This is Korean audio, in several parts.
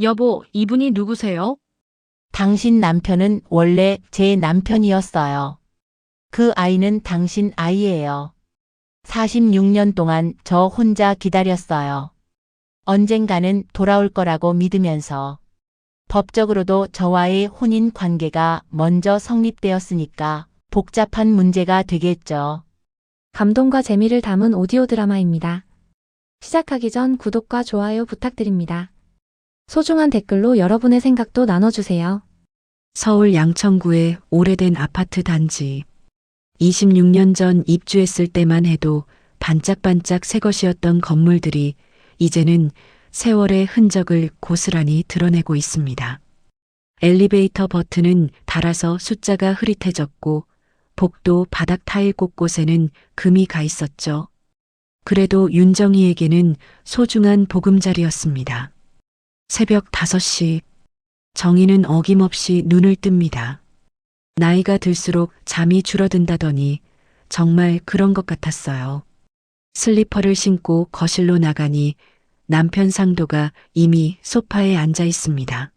여보, 이분이 누구세요? 당신 남편은 원래 제 남편이었어요. 그 아이는 당신 아이예요. 46년 동안 저 혼자 기다렸어요. 언젠가는 돌아올 거라고 믿으면서. 법적으로도 저와의 혼인 관계가 먼저 성립되었으니까 복잡한 문제가 되겠죠. 감동과 재미를 담은 오디오 드라마입니다. 시작하기 전 구독과 좋아요 부탁드립니다. 소중한 댓글로 여러분의 생각도 나눠주세요. 서울 양천구의 오래된 아파트 단지. 26년 전 입주했을 때만 해도 반짝반짝 새 것이었던 건물들이 이제는 세월의 흔적을 고스란히 드러내고 있습니다. 엘리베이터 버튼은 닳아서 숫자가 흐릿해졌고 복도 바닥 타일 곳곳에는 금이 가 있었죠. 그래도 윤정희에게는 소중한 보금자리였습니다. 새벽 5시, 정희는 어김없이 눈을 뜹니다. 나이가 들수록 잠이 줄어든다더니 정말 그런 것 같았어요. 슬리퍼를 신고 거실로 나가니 남편 상도가 이미 소파에 앉아 있습니다.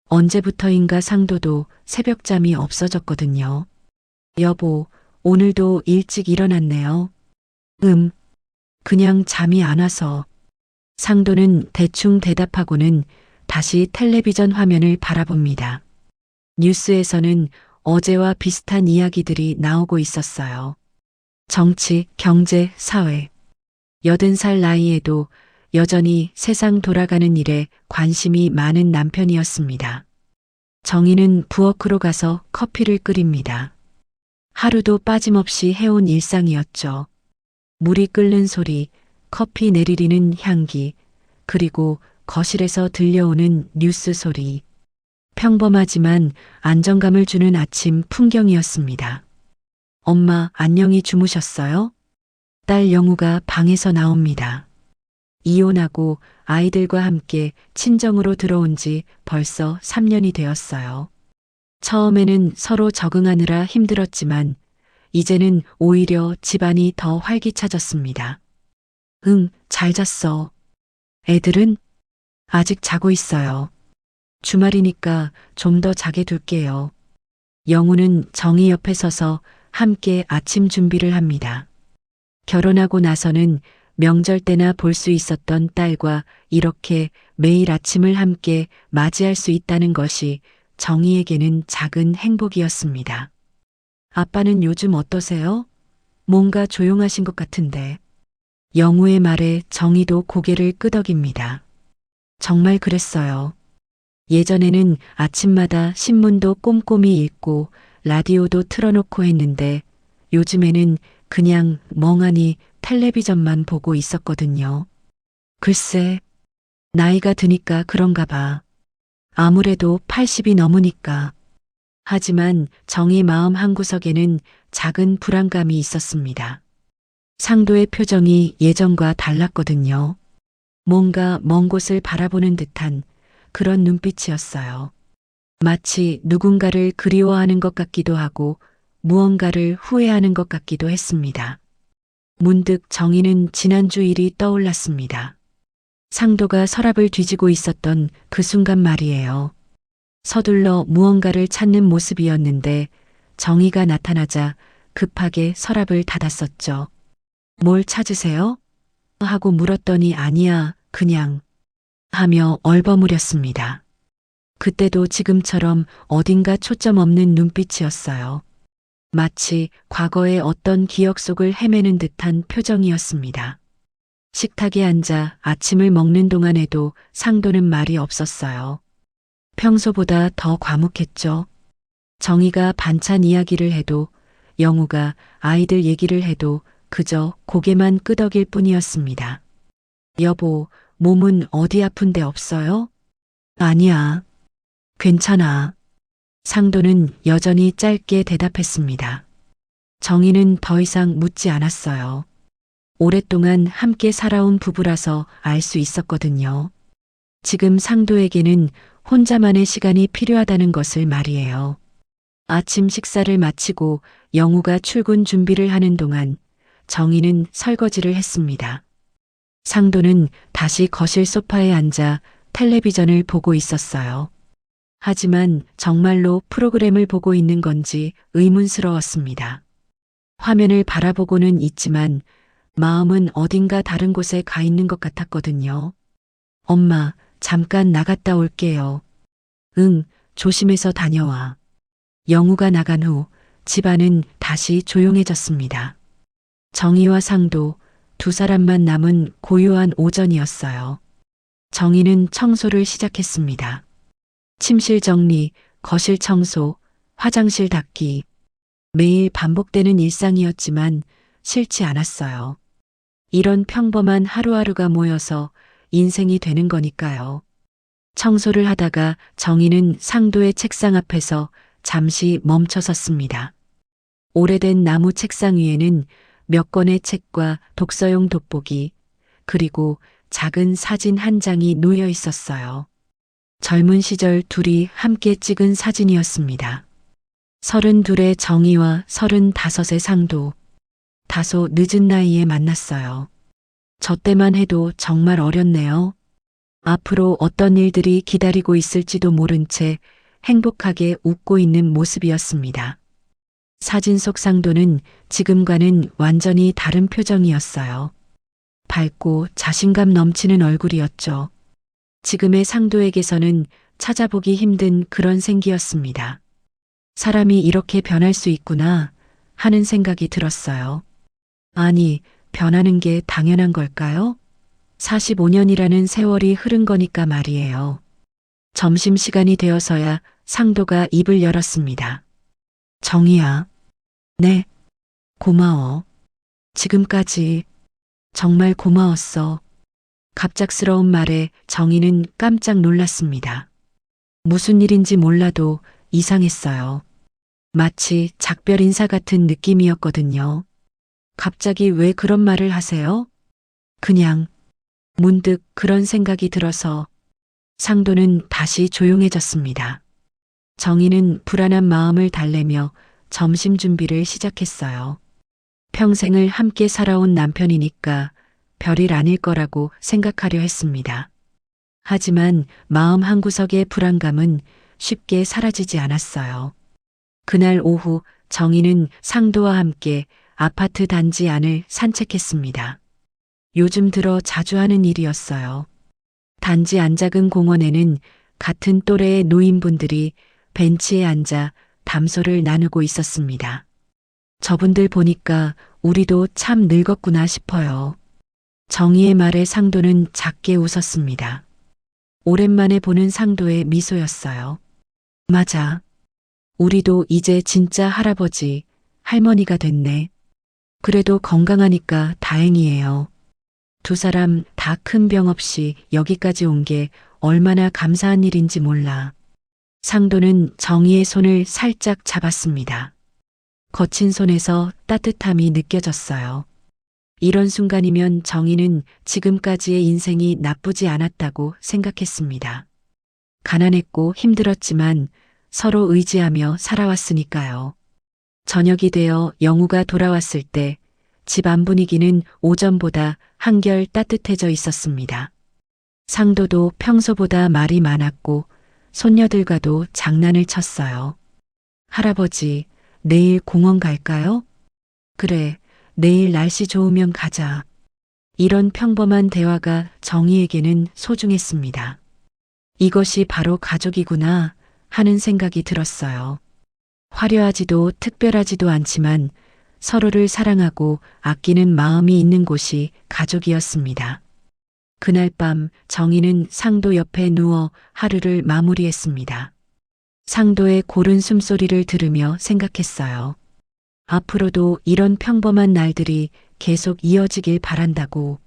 언제부터인가 상도도 새벽잠이 없어졌거든요. 여보, 오늘도 일찍 일어났네요. 그냥 잠이 안 와서. 상도는 대충 대답하고는 다시 텔레비전 화면을 바라봅니다. 뉴스에서는 어제와 비슷한 이야기들이 나오고 있었어요. 정치, 경제, 사회. 80살 나이에도 여전히 세상 돌아가는 일에 관심이 많은 남편이었습니다. 정희는 부엌으로 가서 커피를 끓입니다. 하루도 빠짐없이 해온 일상이었죠. 물이 끓는 소리, 커피 내리리는 향기, 그리고 거실에서 들려오는 뉴스 소리. 평범하지만 안정감을 주는 아침 풍경이었습니다. 엄마, 안녕히 주무셨어요? 딸 영우가 방에서 나옵니다. 이혼하고 아이들과 함께 친정으로 들어온 지 벌써 3년이 되었어요. 처음에는 서로 적응하느라 힘들었지만 이제는 오히려 집안이 더 활기차졌습니다. 잘 잤어. 애들은? 아직 자고 있어요. 주말이니까 좀 더 자게 둘게요. 영우는 정희 옆에 서서 함께 아침 준비를 합니다. 결혼하고 나서는 명절 때나 볼 수 있었던 딸과 이렇게 매일 아침을 함께 맞이할 수 있다는 것이 정희에게는 작은 행복이었습니다. 아빠는 요즘 어떠세요? 뭔가 조용하신 것 같은데. 영우의 말에 정희도 고개를 끄덕입니다. 정말 그랬어요. 예전에는 아침마다 신문도 꼼꼼히 읽고 라디오도 틀어놓고 했는데 요즘에는 그냥 멍하니 텔레비전만 보고 있었거든요. 글쎄, 나이가 드니까 그런가 봐. 아무래도 80이 넘으니까. 하지만 정희 마음 한구석에는 작은 불안감이 있었습니다. 상도의 표정이 예전과 달랐거든요. 뭔가 먼 곳을 바라보는 듯한 그런 눈빛이었어요. 마치 누군가를 그리워하는 것 같기도 하고 무언가를 후회하는 것 같기도 했습니다. 문득 정희는 지난주 일이 떠올랐습니다. 상도가 서랍을 뒤지고 있었던 그 순간 말이에요. 서둘러 무언가를 찾는 모습이었는데 정희가 나타나자 급하게 서랍을 닫았었죠. 뭘 찾으세요? 하고 물었더니 아니야, 그냥 하며 얼버무렸습니다. 그때도 지금처럼 어딘가 초점 없는 눈빛이었어요. 마치 과거의 어떤 기억 속을 헤매는 듯한 표정이었습니다. 식탁에 앉아 아침을 먹는 동안에도 상도는 말이 없었어요. 평소보다 더 과묵했죠. 정희가 반찬 이야기를 해도 영우가 아이들 얘기를 해도 그저 고개만 끄덕일 뿐이었습니다. 여보, 몸은 어디 아픈 데 없어요? 아니야. 괜찮아. 상도는 여전히 짧게 대답했습니다. 정희는 더 이상 묻지 않았어요. 오랫동안 함께 살아온 부부라서 알 수 있었거든요. 지금 상도에게는 혼자만의 시간이 필요하다는 것을 말이에요. 아침 식사를 마치고 영우가 출근 준비를 하는 동안 정희는 설거지를 했습니다. 상도는 다시 거실 소파에 앉아 텔레비전을 보고 있었어요. 하지만 정말로 프로그램을 보고 있는 건지 의문스러웠습니다. 화면을 바라보고는 있지만 마음은 어딘가 다른 곳에 가 있는 것 같았거든요. 엄마, 잠깐 나갔다 올게요. 응, 조심해서 다녀와. 영우가 나간 후 집안은 다시 조용해졌습니다. 정희와 상도 두 사람만 남은 고요한 오전이었어요. 정희는 청소를 시작했습니다. 침실 정리, 거실 청소, 화장실 닦기. 매일 반복되는 일상이었지만 싫지 않았어요. 이런 평범한 하루하루가 모여서 인생이 되는 거니까요. 청소를 하다가 정희는 상도의 책상 앞에서 잠시 멈춰섰습니다. 오래된 나무 책상 위에는 몇 권의 책과 독서용 돋보기, 그리고 작은 사진 한 장이 놓여 있었어요. 젊은 시절 둘이 함께 찍은 사진이었습니다. 32의 정희와 35의 상도. 다소 늦은 나이에 만났어요. 저 때만 해도 정말 어렸네요. 앞으로 어떤 일들이 기다리고 있을지도 모른 채 행복하게 웃고 있는 모습이었습니다. 사진 속 상도는 지금과는 완전히 다른 표정이었어요. 밝고 자신감 넘치는 얼굴이었죠. 지금의 상도에게서는 찾아보기 힘든 그런 생기였습니다. 사람이 이렇게 변할 수 있구나 하는 생각이 들었어요. 아니, 변하는 게 당연한 걸까요? 45년이라는 세월이 흐른 거니까 말이에요. 점심시간이 되어서야 상도가 입을 열었습니다. 정희야. 네. 고마워. 지금까지 정말 고마웠어. 갑작스러운 말에 정희는 깜짝 놀랐습니다. 무슨 일인지 몰라도 이상했어요. 마치 작별 인사 같은 느낌이었거든요. 갑자기 왜 그런 말을 하세요? 그냥 문득 그런 생각이 들어서. 상도는 다시 조용해졌습니다. 정희는 불안한 마음을 달래며 점심 준비를 시작했어요. 평생을 함께 살아온 남편이니까 별일 아닐 거라고 생각하려 했습니다. 하지만 마음 한구석의 불안감은 쉽게 사라지지 않았어요. 그날 오후 정희는 상도와 함께 아파트 단지 안을 산책했습니다. 요즘 들어 자주 하는 일이었어요. 단지 안작은 공원에는 같은 또래의 노인분들이 벤치에 앉아 담소를 나누고 있었습니다. 저분들 보니까 우리도 참 늙었구나 싶어요. 정희의 말에 상도는 작게 웃었습니다. 오랜만에 보는 상도의 미소였어요. 맞아. 우리도 이제 진짜 할아버지, 할머니가 됐네. 그래도 건강하니까 다행이에요. 두 사람 다 큰 병 없이 여기까지 온 게 얼마나 감사한 일인지 몰라. 상도는 정희의 손을 살짝 잡았습니다. 거친 손에서 따뜻함이 느껴졌어요. 이런 순간이면 정희는 지금까지의 인생이 나쁘지 않았다고 생각했습니다. 가난했고 힘들었지만 서로 의지하며 살아왔으니까요. 저녁이 되어 영우가 돌아왔을 때 집안 분위기는 오전보다 한결 따뜻해져 있었습니다. 상도도 평소보다 말이 많았고 손녀들과도 장난을 쳤어요. 할아버지, 내일 공원 갈까요? 그래, 내일 날씨 좋으면 가자. 이런 평범한 대화가 정희에게는 소중했습니다. 이것이 바로 가족이구나 하는 생각이 들었어요. 화려하지도 특별하지도 않지만 서로를 사랑하고 아끼는 마음이 있는 곳이 가족이었습니다. 그날 밤 정희는 상도 옆에 누워 하루를 마무리했습니다. 상도의 고른 숨소리를 들으며 생각했어요. 앞으로도 이런 평범한 날들이 계속 이어지길 바란다고.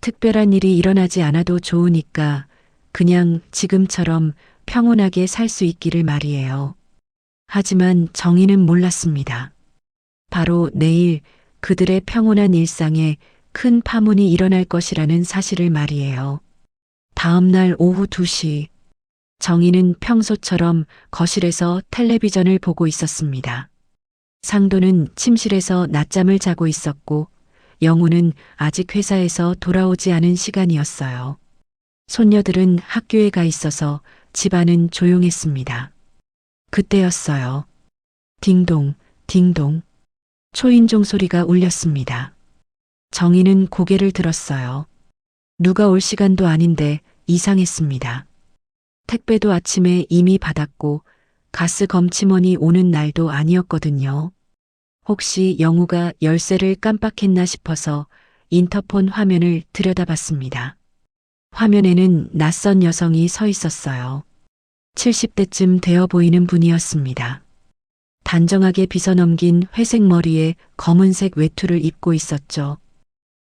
특별한 일이 일어나지 않아도 좋으니까 그냥 지금처럼 평온하게 살 수 있기를 말이에요. 하지만 정희는 몰랐습니다. 바로 내일 그들의 평온한 일상에 큰 파문이 일어날 것이라는 사실을 말이에요. 다음 날 오후 2시, 정희는 평소처럼 거실에서 텔레비전을 보고 있었습니다. 상도는 침실에서 낮잠을 자고 있었고 영우는 아직 회사에서 돌아오지 않은 시간이었어요. 손녀들은 학교에 가 있어서 집안은 조용했습니다. 그때였어요. 딩동, 딩동. 초인종 소리가 울렸습니다. 정희는 고개를 들었어요. 누가 올 시간도 아닌데 이상했습니다. 택배도 아침에 이미 받았고 가스 검침원이 오는 날도 아니었거든요. 혹시 영우가 열쇠를 깜빡했나 싶어서 인터폰 화면을 들여다봤습니다. 화면에는 낯선 여성이 서 있었어요. 70대쯤 되어 보이는 분이었습니다. 단정하게 빗어넘긴 회색 머리에 검은색 외투를 입고 있었죠.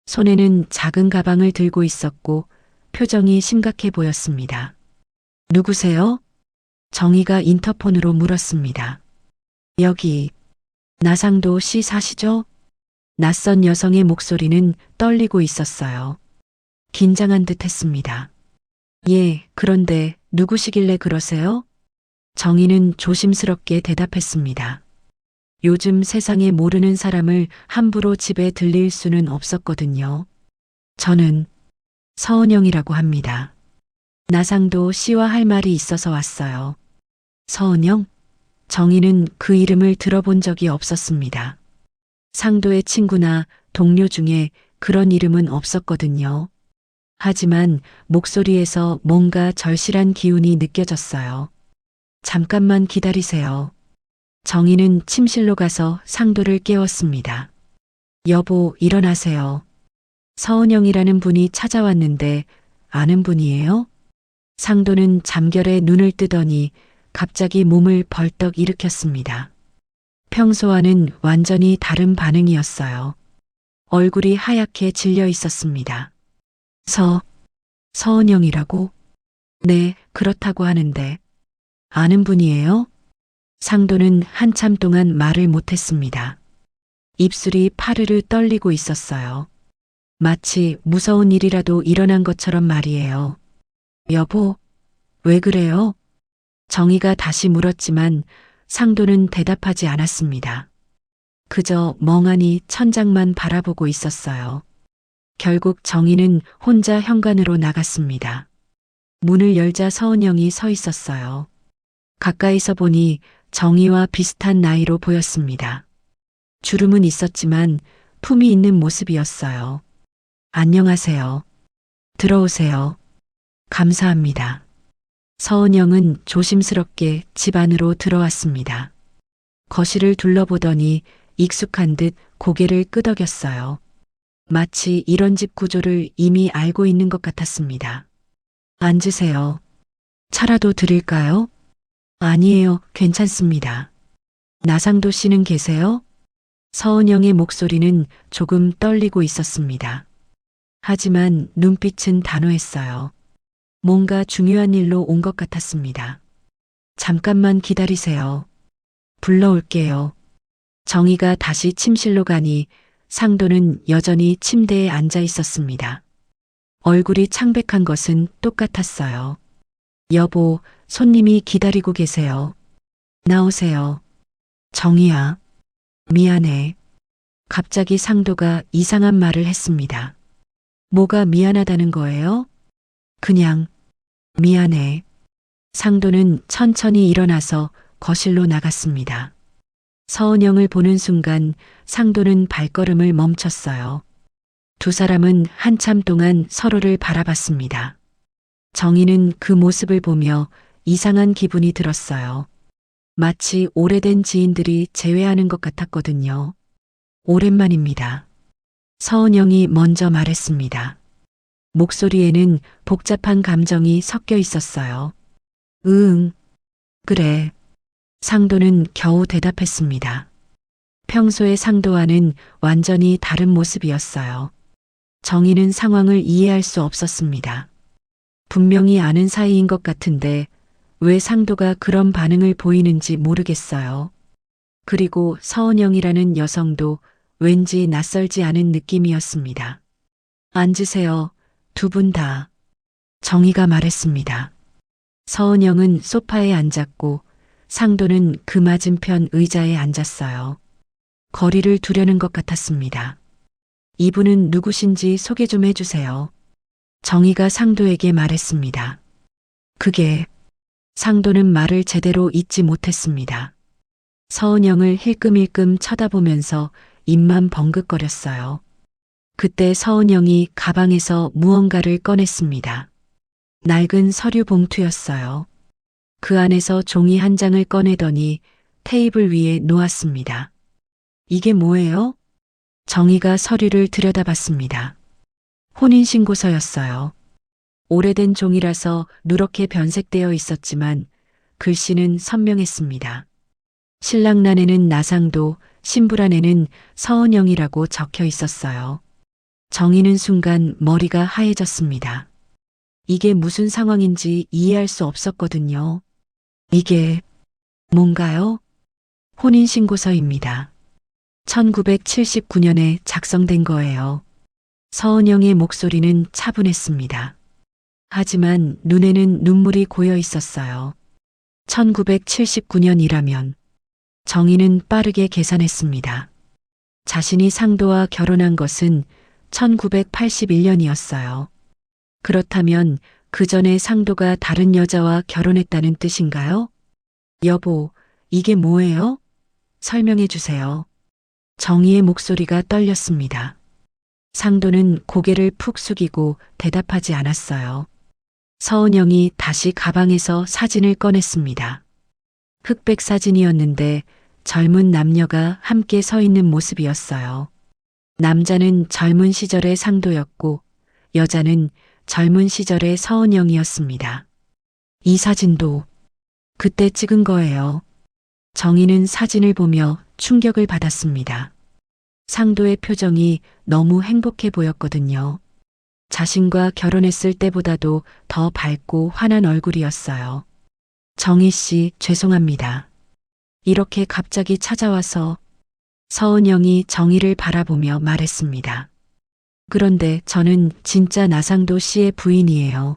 손에는 작은 가방을 들고 있었고 표정이 심각해 보였습니다. 누구세요? 정희가 인터폰으로 물었습니다. 여기 나상도 씨 사시죠? 낯선 여성의 목소리는 떨리고 있었어요. 긴장한 듯 했습니다. 예, 그런데 누구시길래 그러세요? 정희는 조심스럽게 대답했습니다. 요즘 세상에 모르는 사람을 함부로 집에 들릴 수는 없었거든요. 저는 서은영이라고 합니다. 나상도 씨와 할 말이 있어서 왔어요. 서은영? 정희는 그 이름을 들어본 적이 없었습니다. 상도의 친구나 동료 중에 그런 이름은 없었거든요. 하지만 목소리에서 뭔가 절실한 기운이 느껴졌어요. 잠깐만 기다리세요. 정희는 침실로 가서 상도를 깨웠습니다. 여보, 일어나세요. 서은영이라는 분이 찾아왔는데 아는 분이에요? 상도는 잠결에 눈을 뜨더니 갑자기 몸을 벌떡 일으켰습니다. 평소와는 완전히 다른 반응이었어요. 얼굴이 하얗게 질려 있었습니다. 서은영이라고? 네, 그렇다고 하는데. 아는 분이에요? 상도는 한참 동안 말을 못했습니다. 입술이 파르르 떨리고 있었어요. 마치 무서운 일이라도 일어난 것처럼 말이에요. 여보, 왜 그래요? 정희가 다시 물었지만 상도는 대답하지 않았습니다. 그저 멍하니 천장만 바라보고 있었어요. 결국 정희는 혼자 현관으로 나갔습니다. 문을 열자 서은영이 서 있었어요. 가까이서 보니 정희와 비슷한 나이로 보였습니다. 주름은 있었지만 품이 있는 모습이었어요. 안녕하세요. 들어오세요. 감사합니다. 서은영은 조심스럽게 집 안으로 들어왔습니다. 거실을 둘러보더니 익숙한 듯 고개를 끄덕였어요. 마치 이런 집 구조를 이미 알고 있는 것 같았습니다. 앉으세요. 차라도 드릴까요? 아니에요, 괜찮습니다. 나상도 씨는 계세요? 서은영의 목소리는 조금 떨리고 있었습니다. 하지만 눈빛은 단호했어요. 뭔가 중요한 일로 온 것 같았습니다. 잠깐만 기다리세요. 불러올게요. 정희가 다시 침실로 가니 상도는 여전히 침대에 앉아 있었습니다. 얼굴이 창백한 것은 똑같았어요. 여보, 손님이 기다리고 계세요. 나오세요. 정희야, 미안해. 갑자기 상도가 이상한 말을 했습니다. 뭐가 미안하다는 거예요? 그냥 미안해. 상도는 천천히 일어나서 거실로 나갔습니다. 서은영을 보는 순간 상도는 발걸음을 멈췄어요. 두 사람은 한참 동안 서로를 바라봤습니다. 정희는 그 모습을 보며 이상한 기분이 들었어요. 마치 오래된 지인들이 재회하는 것 같았거든요. 오랜만입니다. 서은영이 먼저 말했습니다. 목소리에는 복잡한 감정이 섞여 있었어요. 응, 그래. 상도는 겨우 대답했습니다. 평소의 상도와는 완전히 다른 모습이었어요. 정희는 상황을 이해할 수 없었습니다. 분명히 아는 사이인 것 같은데 왜 상도가 그런 반응을 보이는지 모르겠어요. 그리고 서은영이라는 여성도 왠지 낯설지 않은 느낌이었습니다. 앉으세요. 두 분 다. 정희가 말했습니다. 서은영은 소파에 앉았고 상도는 그 맞은편 의자에 앉았어요. 거리를 두려는 것 같았습니다. 이분은 누구신지 소개 좀 해주세요. 정희가 상도에게 말했습니다. 그게 상도는 말을 제대로 잇지 못했습니다. 서은영을 힐끔힐끔 쳐다보면서 입만 벙긋거렸어요. 그때 서은영이 가방에서 무언가를 꺼냈습니다. 낡은 서류 봉투였어요. 그 안에서 종이 한 장을 꺼내더니 테이블 위에 놓았습니다. 이게 뭐예요? 정희가 서류를 들여다봤습니다. 혼인신고서였어요. 오래된 종이라서 누렇게 변색되어 있었지만 글씨는 선명했습니다. 신랑란에는 나상도, 신부란에는 서은영이라고 적혀 있었어요. 정희는 순간 머리가 하얘졌습니다. 이게 무슨 상황인지 이해할 수 없었거든요. 이게 뭔가요? 혼인신고서입니다. 1979년에 작성된 거예요. 서은영의 목소리는 차분했습니다. 하지만 눈에는 눈물이 고여 있었어요. 1979년이라면 정희는 빠르게 계산했습니다. 자신이 상도와 결혼한 것은 1981년이었어요. 그렇다면 그 전에 상도가 다른 여자와 결혼했다는 뜻인가요? 여보, 이게 뭐예요? 설명해 주세요. 정희의 목소리가 떨렸습니다. 상도는 고개를 푹 숙이고 대답하지 않았어요. 서은영이 다시 가방에서 사진을 꺼냈습니다. 흑백 사진이었는데 젊은 남녀가 함께 서 있는 모습이었어요. 남자는 젊은 시절의 상도였고 여자는 젊은 시절의 서은영이었습니다. 이 사진도 그때 찍은 거예요. 정희는 사진을 보며 충격을 받았습니다. 상도의 표정이 너무 행복해 보였거든요. 자신과 결혼했을 때보다도 더 밝고 환한 얼굴이었어요. 정희 씨, 죄송합니다. 이렇게 갑자기 찾아와서 서은영이 정희를 바라보며 말했습니다. 그런데 저는 진짜 나상도 씨의 부인이에요.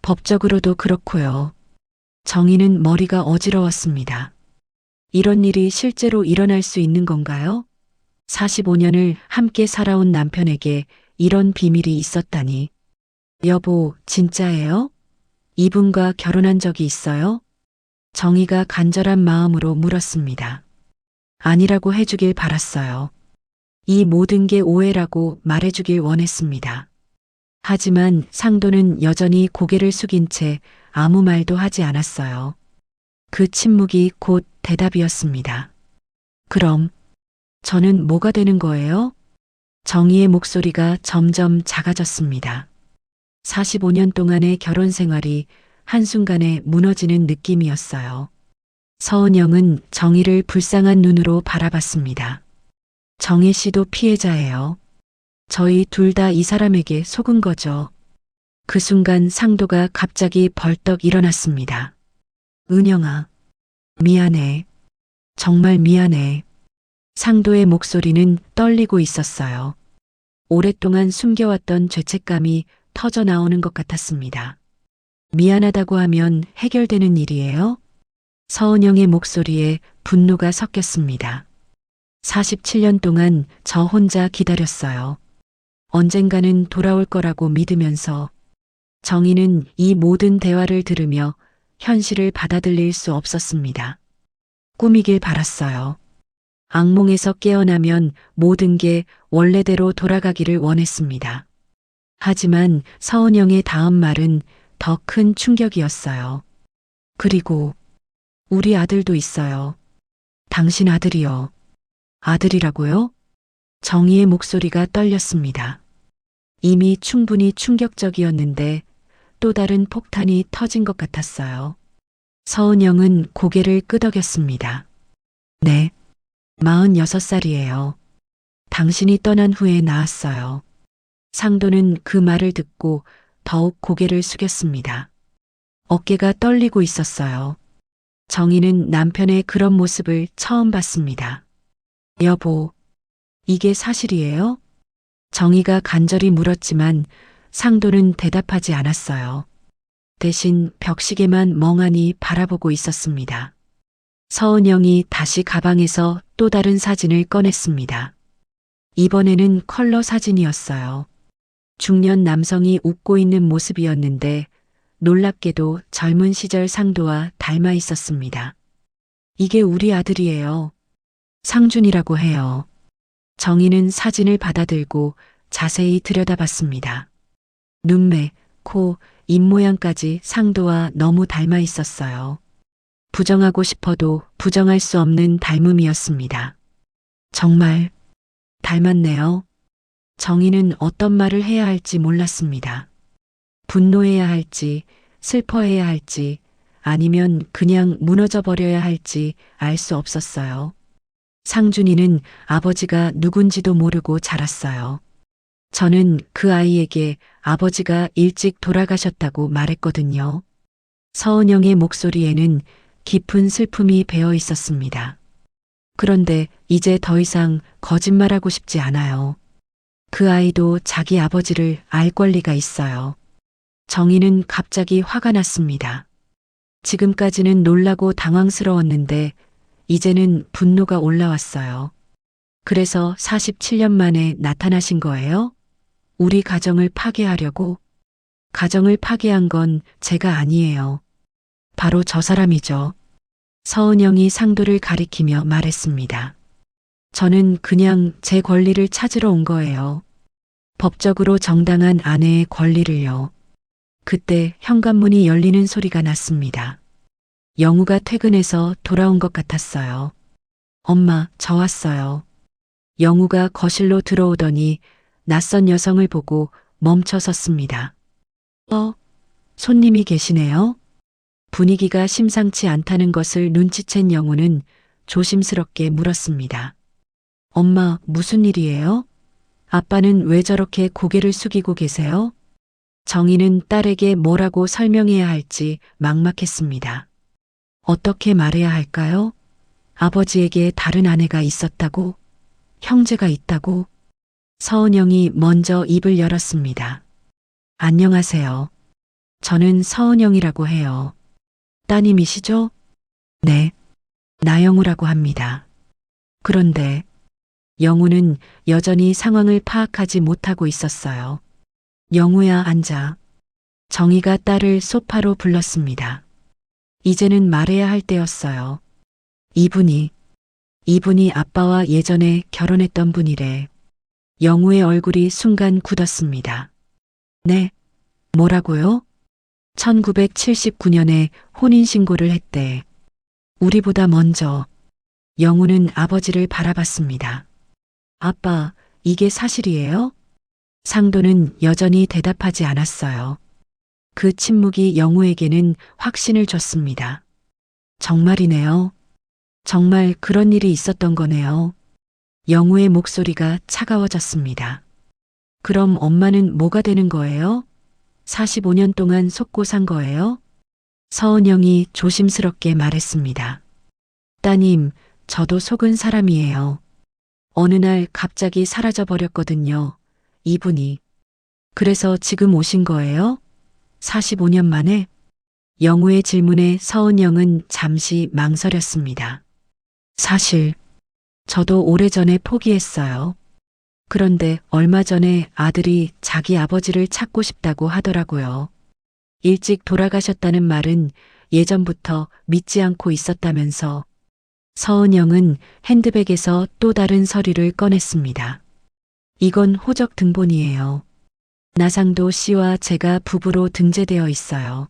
법적으로도 그렇고요. 정희는 머리가 어지러웠습니다. 이런 일이 실제로 일어날 수 있는 건가요? 45년을 함께 살아온 남편에게 이런 비밀이 있었다니. 여보, 진짜예요? 이분과 결혼한 적이 있어요? 정희가 간절한 마음으로 물었습니다. 아니라고 해주길 바랐어요. 이 모든 게 오해라고 말해주길 원했습니다. 하지만 상도는 여전히 고개를 숙인 채 아무 말도 하지 않았어요. 그 침묵이 곧 대답이었습니다. 그럼 저는 뭐가 되는 거예요? 정희의 목소리가 점점 작아졌습니다. 45년 동안의 결혼 생활이 한순간에 무너지는 느낌이었어요. 서은영은 정희를 불쌍한 눈으로 바라봤습니다. 정희 씨도 피해자예요. 저희 둘 다 이 사람에게 속은 거죠. 그 순간 상도가 갑자기 벌떡 일어났습니다. 은영아, 미안해. 정말 미안해. 상도의 목소리는 떨리고 있었어요. 오랫동안 숨겨왔던 죄책감이 터져 나오는 것 같았습니다. 미안하다고 하면 해결되는 일이에요? 서은영의 목소리에 분노가 섞였습니다. 47년 동안 저 혼자 기다렸어요. 언젠가는 돌아올 거라고 믿으면서 정희는 이 모든 대화를 들으며 현실을 받아들일 수 없었습니다. 꿈이길 바랐어요. 악몽에서 깨어나면 모든 게 원래대로 돌아가기를 원했습니다. 하지만 서은영의 다음 말은 더 큰 충격이었어요. 그리고 우리 아들도 있어요. 당신 아들이요. 아들이라고요? 정희의 목소리가 떨렸습니다. 이미 충분히 충격적이었는데 또 다른 폭탄이 터진 것 같았어요. 서은영은 고개를 끄덕였습니다. 네, 46살이에요. 당신이 떠난 후에 낳았어요. 상도는 그 말을 듣고 더욱 고개를 숙였습니다. 어깨가 떨리고 있었어요. 정희는 남편의 그런 모습을 처음 봤습니다. 여보, 이게 사실이에요? 정희가 간절히 물었지만 상도는 대답하지 않았어요. 대신 벽시계만 멍하니 바라보고 있었습니다. 서은영이 다시 가방에서 또 다른 사진을 꺼냈습니다. 이번에는 컬러 사진이었어요. 중년 남성이 웃고 있는 모습이었는데 놀랍게도 젊은 시절 상도와 닮아 있었습니다. 이게 우리 아들이에요. 상준이라고 해요. 정희는 사진을 받아들고 자세히 들여다봤습니다. 눈매, 코, 입모양까지 상도와 너무 닮아 있었어요. 부정하고 싶어도 부정할 수 없는 닮음이었습니다. 정말 닮았네요. 정희는 어떤 말을 해야 할지 몰랐습니다. 분노해야 할지, 슬퍼해야 할지, 아니면 그냥 무너져 버려야 할지 알 수 없었어요. 상준이는 아버지가 누군지도 모르고 자랐어요. 저는 그 아이에게 아버지가 일찍 돌아가셨다고 말했거든요. 서은영의 목소리에는 깊은 슬픔이 배어 있었습니다. 그런데 이제 더 이상 거짓말하고 싶지 않아요. 그 아이도 자기 아버지를 알 권리가 있어요. 정희는 갑자기 화가 났습니다. 지금까지는 놀라고 당황스러웠는데 이제는 분노가 올라왔어요. 그래서 47년 만에 나타나신 거예요? 우리 가정을 파괴하려고? 가정을 파괴한 건 제가 아니에요. 바로 저 사람이죠. 서은영이 상도를 가리키며 말했습니다. 저는 그냥 제 권리를 찾으러 온 거예요. 법적으로 정당한 아내의 권리를요. 그때 현관문이 열리는 소리가 났습니다. 영우가 퇴근해서 돌아온 것 같았어요. 엄마, 저 왔어요. 영우가 거실로 들어오더니 낯선 여성을 보고 멈춰 섰습니다. 손님이 계시네요? 분위기가 심상치 않다는 것을 눈치챈 영우는 조심스럽게 물었습니다. 엄마, 무슨 일이에요? 아빠는 왜 저렇게 고개를 숙이고 계세요? 정희는 딸에게 뭐라고 설명해야 할지 막막했습니다. 어떻게 말해야 할까요? 아버지에게 다른 아내가 있었다고? 형제가 있다고? 서은영이 먼저 입을 열었습니다. 안녕하세요. 저는 서은영이라고 해요. 따님이시죠? 네. 나영우라고 합니다. 그런데 영우는 여전히 상황을 파악하지 못하고 있었어요. 영우야, 앉아. 정희가 딸을 소파로 불렀습니다. 이제는 말해야 할 때였어요. 이분이 아빠와 예전에 결혼했던 분이래. 영우의 얼굴이 순간 굳었습니다. 네? 뭐라고요? 1979년에 혼인신고를 했대. 우리보다 먼저. 영우는 아버지를 바라봤습니다. 아빠, 이게 사실이에요? 상도는 여전히 대답하지 않았어요. 그 침묵이 영우에게는 확신을 줬습니다. 정말이네요. 정말 그런 일이 있었던 거네요. 영우의 목소리가 차가워졌습니다. 그럼 엄마는 뭐가 되는 거예요? 45년 동안 속고 산 거예요? 서은영이 조심스럽게 말했습니다. 따님, 저도 속은 사람이에요. 어느 날 갑자기 사라져 버렸거든요. 이분이. 그래서 지금 오신 거예요? 45년 만에? 영우의 질문에 서은영은 잠시 망설였습니다. 사실, 저도 오래전에 포기했어요. 그런데 얼마 전에 아들이 자기 아버지를 찾고 싶다고 하더라고요. 일찍 돌아가셨다는 말은 예전부터 믿지 않고 있었다면서. 서은영은 핸드백에서 또 다른 서류를 꺼냈습니다. 이건 호적 등본이에요. 나상도 씨와 제가 부부로 등재되어 있어요.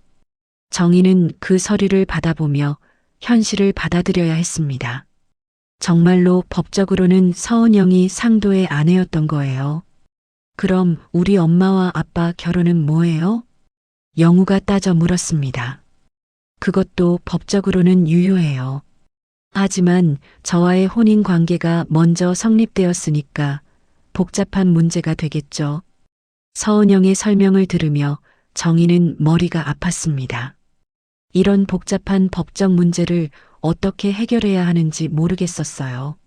정희는 그 서류를 받아보며 현실을 받아들여야 했습니다. 정말로 법적으로는 서은영이 상도의 아내였던 거예요. 그럼 우리 엄마와 아빠 결혼은 뭐예요? 영우가 따져 물었습니다. 그것도 법적으로는 유효해요. 하지만 저와의 혼인 관계가 먼저 성립되었으니까 복잡한 문제가 되겠죠. 서은영의 설명을 들으며 정희는 머리가 아팠습니다. 이런 복잡한 법적 문제를 어떻게 해결해야 하는지 모르겠었어요.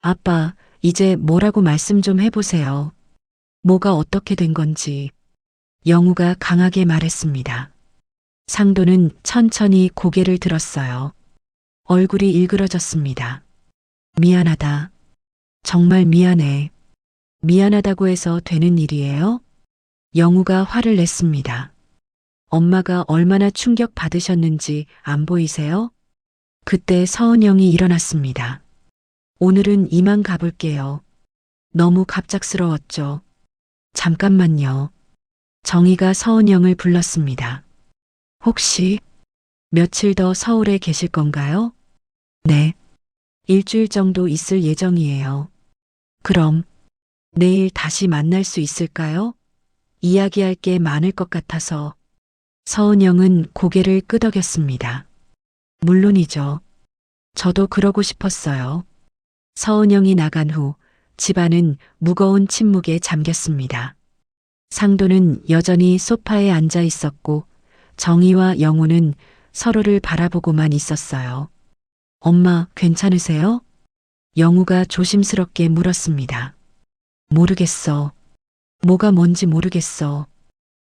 아빠, 이제 뭐라고 말씀 좀 해보세요. 뭐가 어떻게 된 건지. 영우가 강하게 말했습니다. 상도는 천천히 고개를 들었어요. 얼굴이 일그러졌습니다. 미안하다. 정말 미안해. 미안하다고 해서 되는 일이에요? 영우가 화를 냈습니다. 엄마가 얼마나 충격 받으셨는지 안 보이세요? 그때 서은영이 일어났습니다. 오늘은 이만 가볼게요. 너무 갑작스러웠죠. 잠깐만요. 정희가 서은영을 불렀습니다. 혹시 며칠 더 서울에 계실 건가요? 네. 일주일 정도 있을 예정이에요. 그럼 내일 다시 만날 수 있을까요? 이야기할 게 많을 것 같아서. 서은영은 고개를 끄덕였습니다. 물론이죠. 저도 그러고 싶었어요. 서은영이 나간 후 집안은 무거운 침묵에 잠겼습니다. 상도는 여전히 소파에 앉아 있었고 정희와 영우는 서로를 바라보고만 있었어요. 엄마, 괜찮으세요? 영우가 조심스럽게 물었습니다. 모르겠어. 뭐가 뭔지 모르겠어.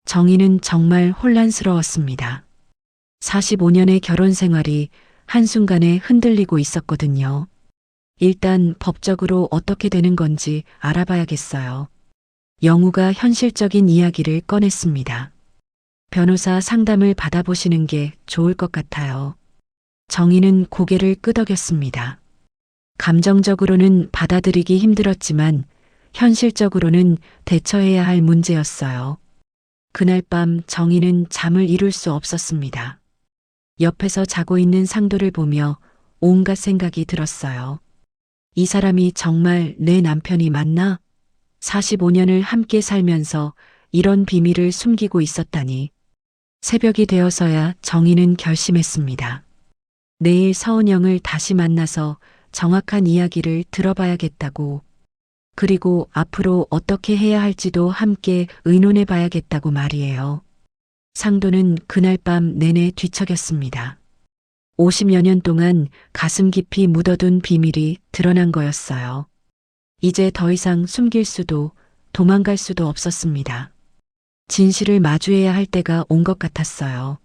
정희는 정말 혼란스러웠습니다. 45년의 결혼 생활이 한순간에 흔들리고 있었거든요. 일단 법적으로 어떻게 되는 건지 알아봐야겠어요. 영우가 현실적인 이야기를 꺼냈습니다. 변호사 상담을 받아보시는 게 좋을 것 같아요. 정희는 고개를 끄덕였습니다. 감정적으로는 받아들이기 힘들었지만 현실적으로는 대처해야 할 문제였어요. 그날 밤 정희는 잠을 이룰 수 없었습니다. 옆에서 자고 있는 상도를 보며 온갖 생각이 들었어요. 이 사람이 정말 내 남편이 맞나? 45년을 함께 살면서 이런 비밀을 숨기고 있었다니. 새벽이 되어서야 정희는 결심했습니다. 내일 서은영을 다시 만나서 정확한 이야기를 들어봐야겠다고. 그리고 앞으로 어떻게 해야 할지도 함께 의논해 봐야겠다고 말이에요. 상도는 그날 밤 내내 뒤척였습니다. 50여 년 동안 가슴 깊이 묻어둔 비밀이 드러난 거였어요. 이제 더 이상 숨길 수도 도망갈 수도 없었습니다. 진실을 마주해야 할 때가 온 것 같았어요.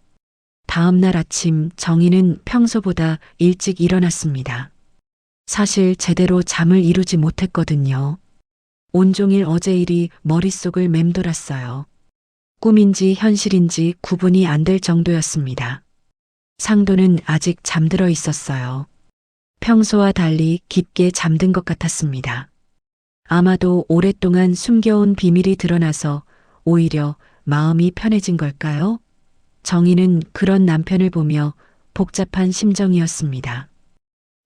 다음 날 아침 정희는 평소보다 일찍 일어났습니다. 사실 제대로 잠을 이루지 못했거든요. 온종일 어제 일이 머릿속을 맴돌았어요. 꿈인지 현실인지 구분이 안 될 정도였습니다. 상도는 아직 잠들어 있었어요. 평소와 달리 깊게 잠든 것 같았습니다. 아마도 오랫동안 숨겨온 비밀이 드러나서 오히려 마음이 편해진 걸까요? 정희는 그런 남편을 보며 복잡한 심정이었습니다.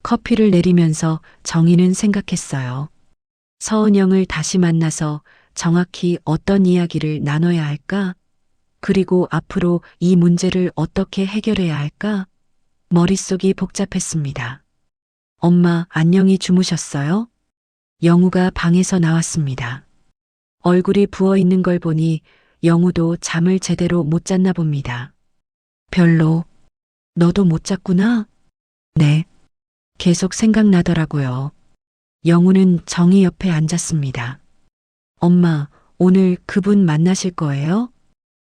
커피를 내리면서 정희는 생각했어요. 서은영을 다시 만나서 정확히 어떤 이야기를 나눠야 할까? 그리고 앞으로 이 문제를 어떻게 해결해야 할까? 머릿속이 복잡했습니다. 엄마, 안녕히 주무셨어요? 영우가 방에서 나왔습니다. 얼굴이 부어 있는 걸 보니 영우도 잠을 제대로 못 잤나 봅니다. 별로. 너도 못 잤구나? 네. 계속 생각나더라고요. 영우는 정희 옆에 앉았습니다. 엄마, 오늘 그분 만나실 거예요?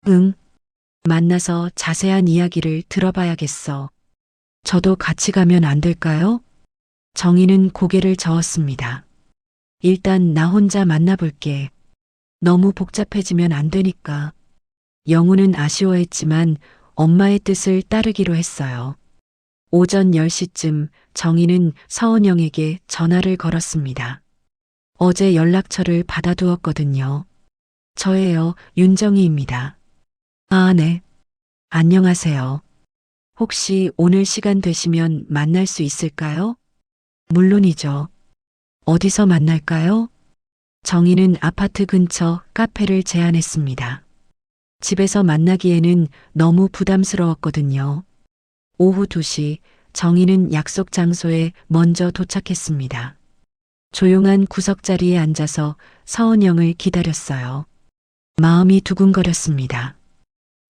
응. 만나서 자세한 이야기를 들어봐야겠어. 저도 같이 가면 안 될까요? 정희는 고개를 저었습니다. 일단 나 혼자 만나볼게. 너무 복잡해지면 안 되니까. 영우는 아쉬워했지만 엄마의 뜻을 따르기로 했어요. 오전 10시쯤 정희는 서은영에게 전화를 걸었습니다. 어제 연락처를 받아두었거든요. 저예요, 윤정희입니다. 아, 네. 안녕하세요. 혹시 오늘 시간 되시면 만날 수 있을까요? 물론이죠. 어디서 만날까요? 정희는 아파트 근처 카페를 제안했습니다. 집에서 만나기에는 너무 부담스러웠거든요. 오후 2시 정희는 약속 장소에 먼저 도착했습니다. 조용한 구석자리에 앉아서 서은영을 기다렸어요. 마음이 두근거렸습니다.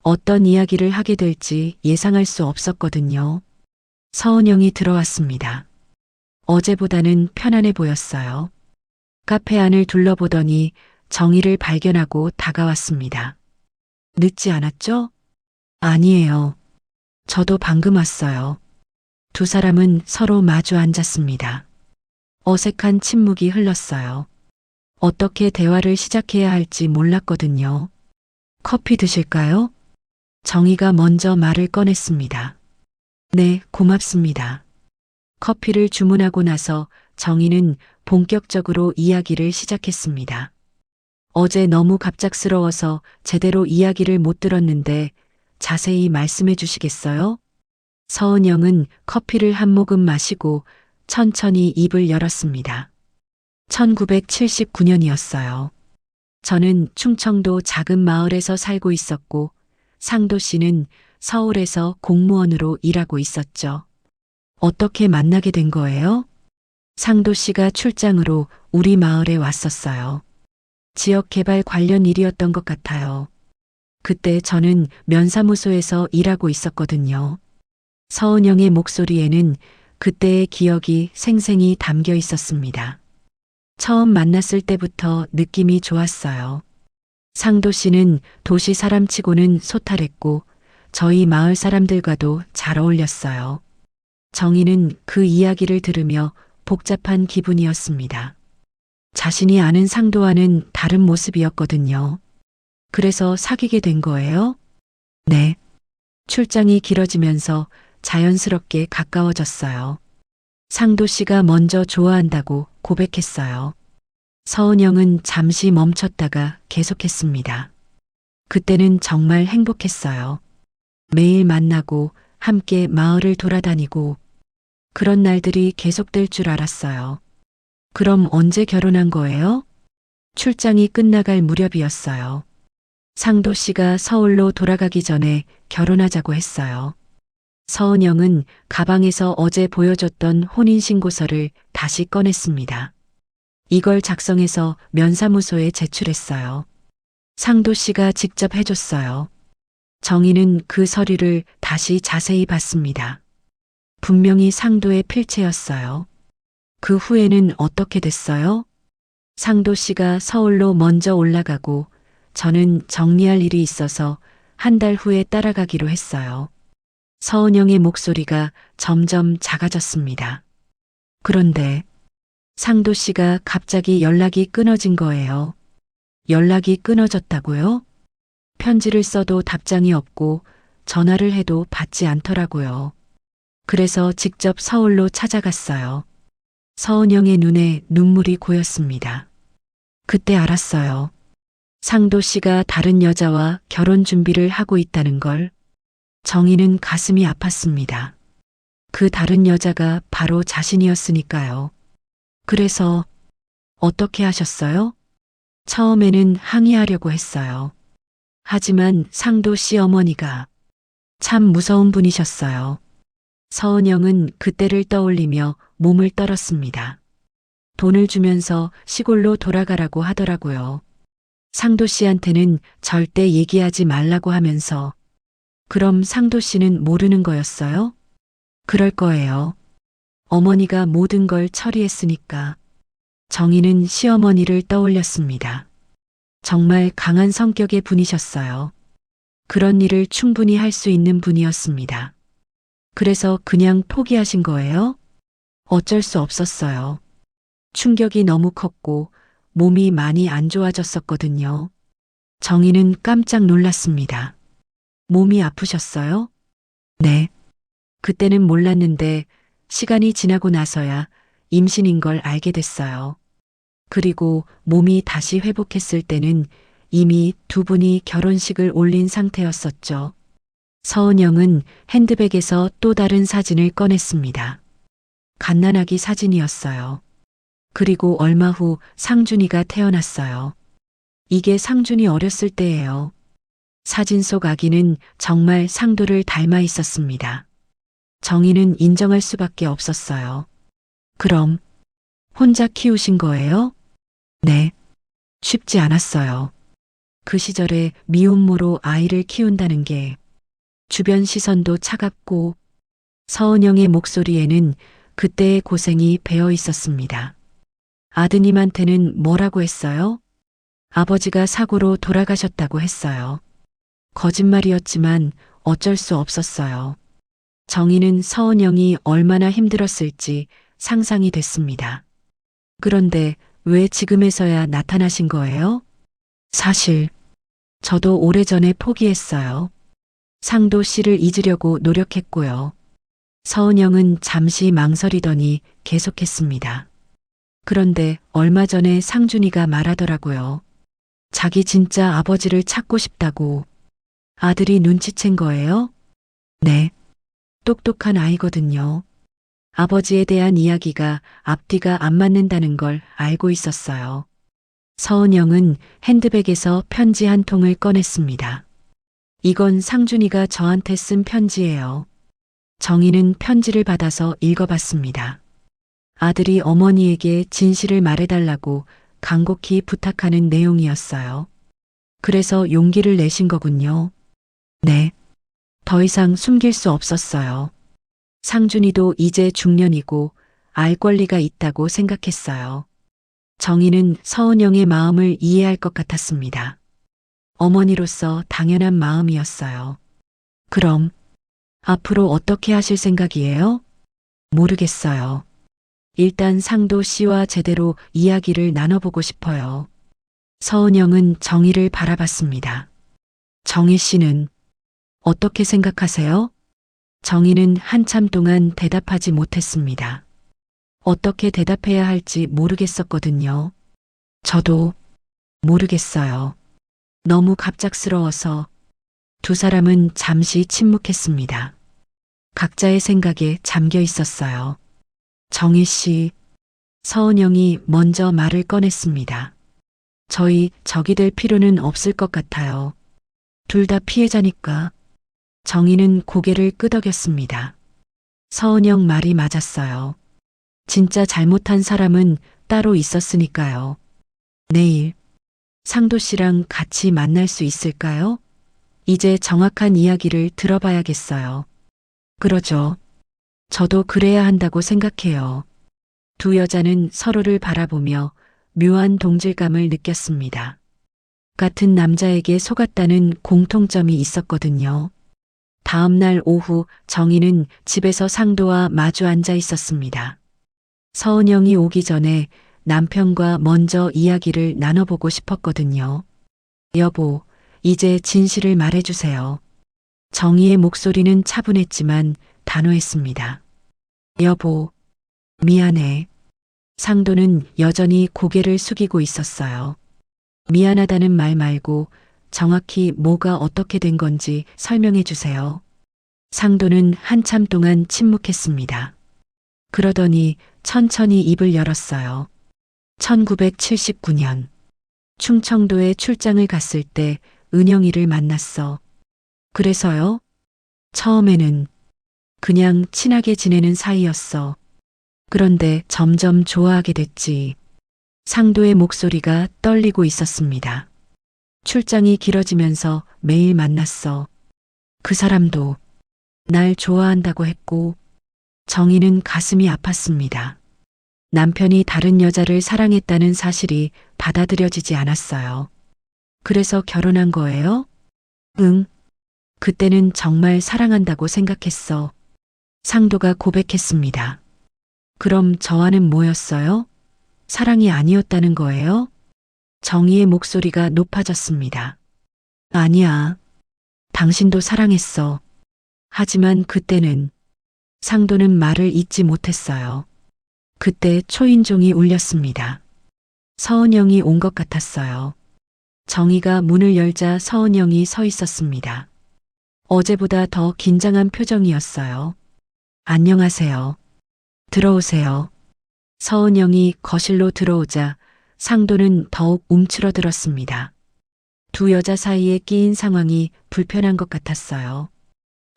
어떤 이야기를 하게 될지 예상할 수 없었거든요. 서은영이 들어왔습니다. 어제보다는 편안해 보였어요. 카페 안을 둘러보더니 정희를 발견하고 다가왔습니다. 늦지 않았죠? 아니에요. 저도 방금 왔어요. 두 사람은 서로 마주 앉았습니다. 어색한 침묵이 흘렀어요. 어떻게 대화를 시작해야 할지 몰랐거든요. 커피 드실까요? 정희가 먼저 말을 꺼냈습니다. 네, 고맙습니다. 커피를 주문하고 나서 정희는 본격적으로 이야기를 시작했습니다. 어제 너무 갑작스러워서 제대로 이야기를 못 들었는데 자세히 말씀해 주시겠어요? 서은영은 커피를 한 모금 마시고 천천히 입을 열었습니다. 1979년이었어요. 저는 충청도 작은 마을에서 살고 있었고 상도 씨는 서울에서 공무원으로 일하고 있었죠. 어떻게 만나게 된 거예요? 상도 씨가 출장으로 우리 마을에 왔었어요. 지역 개발 관련 일이었던 것 같아요. 그때 저는 면사무소에서 일하고 있었거든요. 서은영의 목소리에는 그때의 기억이 생생히 담겨 있었습니다. 처음 만났을 때부터 느낌이 좋았어요. 상도 씨는 도시 사람치고는 소탈했고 저희 마을 사람들과도 잘 어울렸어요. 정희는 그 이야기를 들으며 복잡한 기분이었습니다. 자신이 아는 상도와는 다른 모습이었거든요. 그래서 사귀게 된 거예요? 네. 출장이 길어지면서 자연스럽게 가까워졌어요. 상도 씨가 먼저 좋아한다고 고백했어요. 서은영은 잠시 멈췄다가 계속했습니다. 그때는 정말 행복했어요. 매일 만나고 함께 마을을 돌아다니고 그런 날들이 계속될 줄 알았어요. 그럼 언제 결혼한 거예요? 출장이 끝나갈 무렵이었어요. 상도 씨가 서울로 돌아가기 전에 결혼하자고 했어요. 서은영은 가방에서 어제 보여줬던 혼인신고서를 다시 꺼냈습니다. 이걸 작성해서 면사무소에 제출했어요. 상도 씨가 직접 해줬어요. 정희는 그 서류를 다시 자세히 봤습니다. 분명히 상도의 필체였어요. 그 후에는 어떻게 됐어요? 상도 씨가 서울로 먼저 올라가고 저는 정리할 일이 있어서 한 달 후에 따라가기로 했어요. 서은영의 목소리가 점점 작아졌습니다. 그런데 상도 씨가 갑자기 연락이 끊어진 거예요. 연락이 끊어졌다고요? 편지를 써도 답장이 없고 전화를 해도 받지 않더라고요. 그래서 직접 서울로 찾아갔어요. 서은영의 눈에 눈물이 고였습니다. 그때 알았어요. 상도 씨가 다른 여자와 결혼 준비를 하고 있다는 걸. 정희는 가슴이 아팠습니다. 그 다른 여자가 바로 자신이었으니까요. 그래서 어떻게 하셨어요? 처음에는 항의하려고 했어요. 하지만 상도 씨 어머니가 참 무서운 분이셨어요. 서은영은 그때를 떠올리며 몸을 떨었습니다. 돈을 주면서 시골로 돌아가라고 하더라고요. 상도 씨한테는 절대 얘기하지 말라고 하면서. 그럼 상도 씨는 모르는 거였어요? 그럴 거예요. 어머니가 모든 걸 처리했으니까. 정희는 시어머니를 떠올렸습니다. 정말 강한 성격의 분이셨어요. 그런 일을 충분히 할 수 있는 분이었습니다. 그래서 그냥 포기하신 거예요? 어쩔 수 없었어요. 충격이 너무 컸고 몸이 많이 안 좋아졌었거든요. 정희는 깜짝 놀랐습니다. 몸이 아프셨어요? 네. 그때는 몰랐는데 시간이 지나고 나서야 임신인 걸 알게 됐어요. 그리고 몸이 다시 회복했을 때는 이미 두 분이 결혼식을 올린 상태였었죠. 서은영은 핸드백에서 또 다른 사진을 꺼냈습니다. 갓난아기 사진이었어요. 그리고 얼마 후 상준이가 태어났어요. 이게 상준이 어렸을 때예요. 사진 속 아기는 정말 상도를 닮아 있었습니다. 정희는 인정할 수밖에 없었어요. 그럼 혼자 키우신 거예요? 네. 쉽지 않았어요. 그 시절에 미혼모로 아이를 키운다는 게 주변 시선도 차갑고 서은영의 목소리에는 그때의 고생이 배어 있었습니다. 아드님한테는 뭐라고 했어요? 아버지가 사고로 돌아가셨다고 했어요. 거짓말이었지만 어쩔 수 없었어요. 정희는 서은영이 얼마나 힘들었을지 상상이 됐습니다. 그런데 왜 지금에서야 나타나신 거예요? 사실 저도 오래전에 포기했어요. 상도 씨를 잊으려고 노력했고요. 서은영은 잠시 망설이더니 계속했습니다. 그런데 얼마 전에 상준이가 말하더라고요. 자기 진짜 아버지를 찾고 싶다고. 아들이 눈치챈 거예요? 네. 똑똑한 아이거든요. 아버지에 대한 이야기가 앞뒤가 안 맞는다는 걸 알고 있었어요. 서은영은 핸드백에서 편지 한 통을 꺼냈습니다. 이건 상준이가 저한테 쓴 편지예요. 정희는 편지를 받아서 읽어봤습니다. 아들이 어머니에게 진실을 말해달라고 간곡히 부탁하는 내용이었어요. 그래서 용기를 내신 거군요. 네. 더 이상 숨길 수 없었어요. 상준이도 이제 중년이고 알 권리가 있다고 생각했어요. 정희는 서은영의 마음을 이해할 것 같았습니다. 어머니로서 당연한 마음이었어요. 그럼 앞으로 어떻게 하실 생각이에요? 모르겠어요. 일단 상도 씨와 제대로 이야기를 나눠보고 싶어요. 서은영은 정희를 바라봤습니다. 정희 씨는 어떻게 생각하세요? 정희는 한참 동안 대답하지 못했습니다. 어떻게 대답해야 할지 모르겠었거든요. 저도 모르겠어요. 너무 갑작스러워서. 두 사람은 잠시 침묵했습니다. 각자의 생각에 잠겨 있었어요. 정희 씨, 서은영이 먼저 말을 꺼냈습니다. 저희 적이 될 필요는 없을 것 같아요. 둘 다 피해자니까. 정희는 고개를 끄덕였습니다. 서은영 말이 맞았어요. 진짜 잘못한 사람은 따로 있었으니까요. 내일 상도 씨랑 같이 만날 수 있을까요? 이제 정확한 이야기를 들어봐야겠어요. 그러죠. 저도 그래야 한다고 생각해요. 두 여자는 서로를 바라보며 묘한 동질감을 느꼈습니다. 같은 남자에게 속았다는 공통점이 있었거든요. 다음 날 오후 정희는 집에서 상도와 마주 앉아 있었습니다. 서은영이 오기 전에 남편과 먼저 이야기를 나눠보고 싶었거든요. 여보, 이제 진실을 말해주세요. 정희의 목소리는 차분했지만 단호했습니다. 여보, 미안해. 상도는 여전히 고개를 숙이고 있었어요. 미안하다는 말 말고 정확히 뭐가 어떻게 된 건지 설명해 주세요. 상도는 한참 동안 침묵했습니다. 그러더니 천천히 입을 열었어요. 1979년 충청도에 출장을 갔을 때 은영이를 만났어. 그래서요? 처음에는 그냥 친하게 지내는 사이였어. 그런데 점점 좋아하게 됐지. 상도의 목소리가 떨리고 있었습니다. 출장이 길어지면서 매일 만났어. 그 사람도 날 좋아한다고 했고. 정희는 가슴이 아팠습니다. 남편이 다른 여자를 사랑했다는 사실이 받아들여지지 않았어요. 그래서 결혼한 거예요? 응. 그때는 정말 사랑한다고 생각했어. 상도가 고백했습니다. 그럼 저와는 뭐였어요? 사랑이 아니었다는 거예요? 정희의 목소리가 높아졌습니다. 아니야. 당신도 사랑했어. 하지만 그때는. 상도는 말을 잇지 못했어요. 그때 초인종이 울렸습니다. 서은영이 온 것 같았어요. 정희가 문을 열자 서은영이 서 있었습니다. 어제보다 더 긴장한 표정이었어요. 안녕하세요. 들어오세요. 서은영이 거실로 들어오자 상도는 더욱 움츠러들었습니다. 두 여자 사이에 끼인 상황이 불편한 것 같았어요.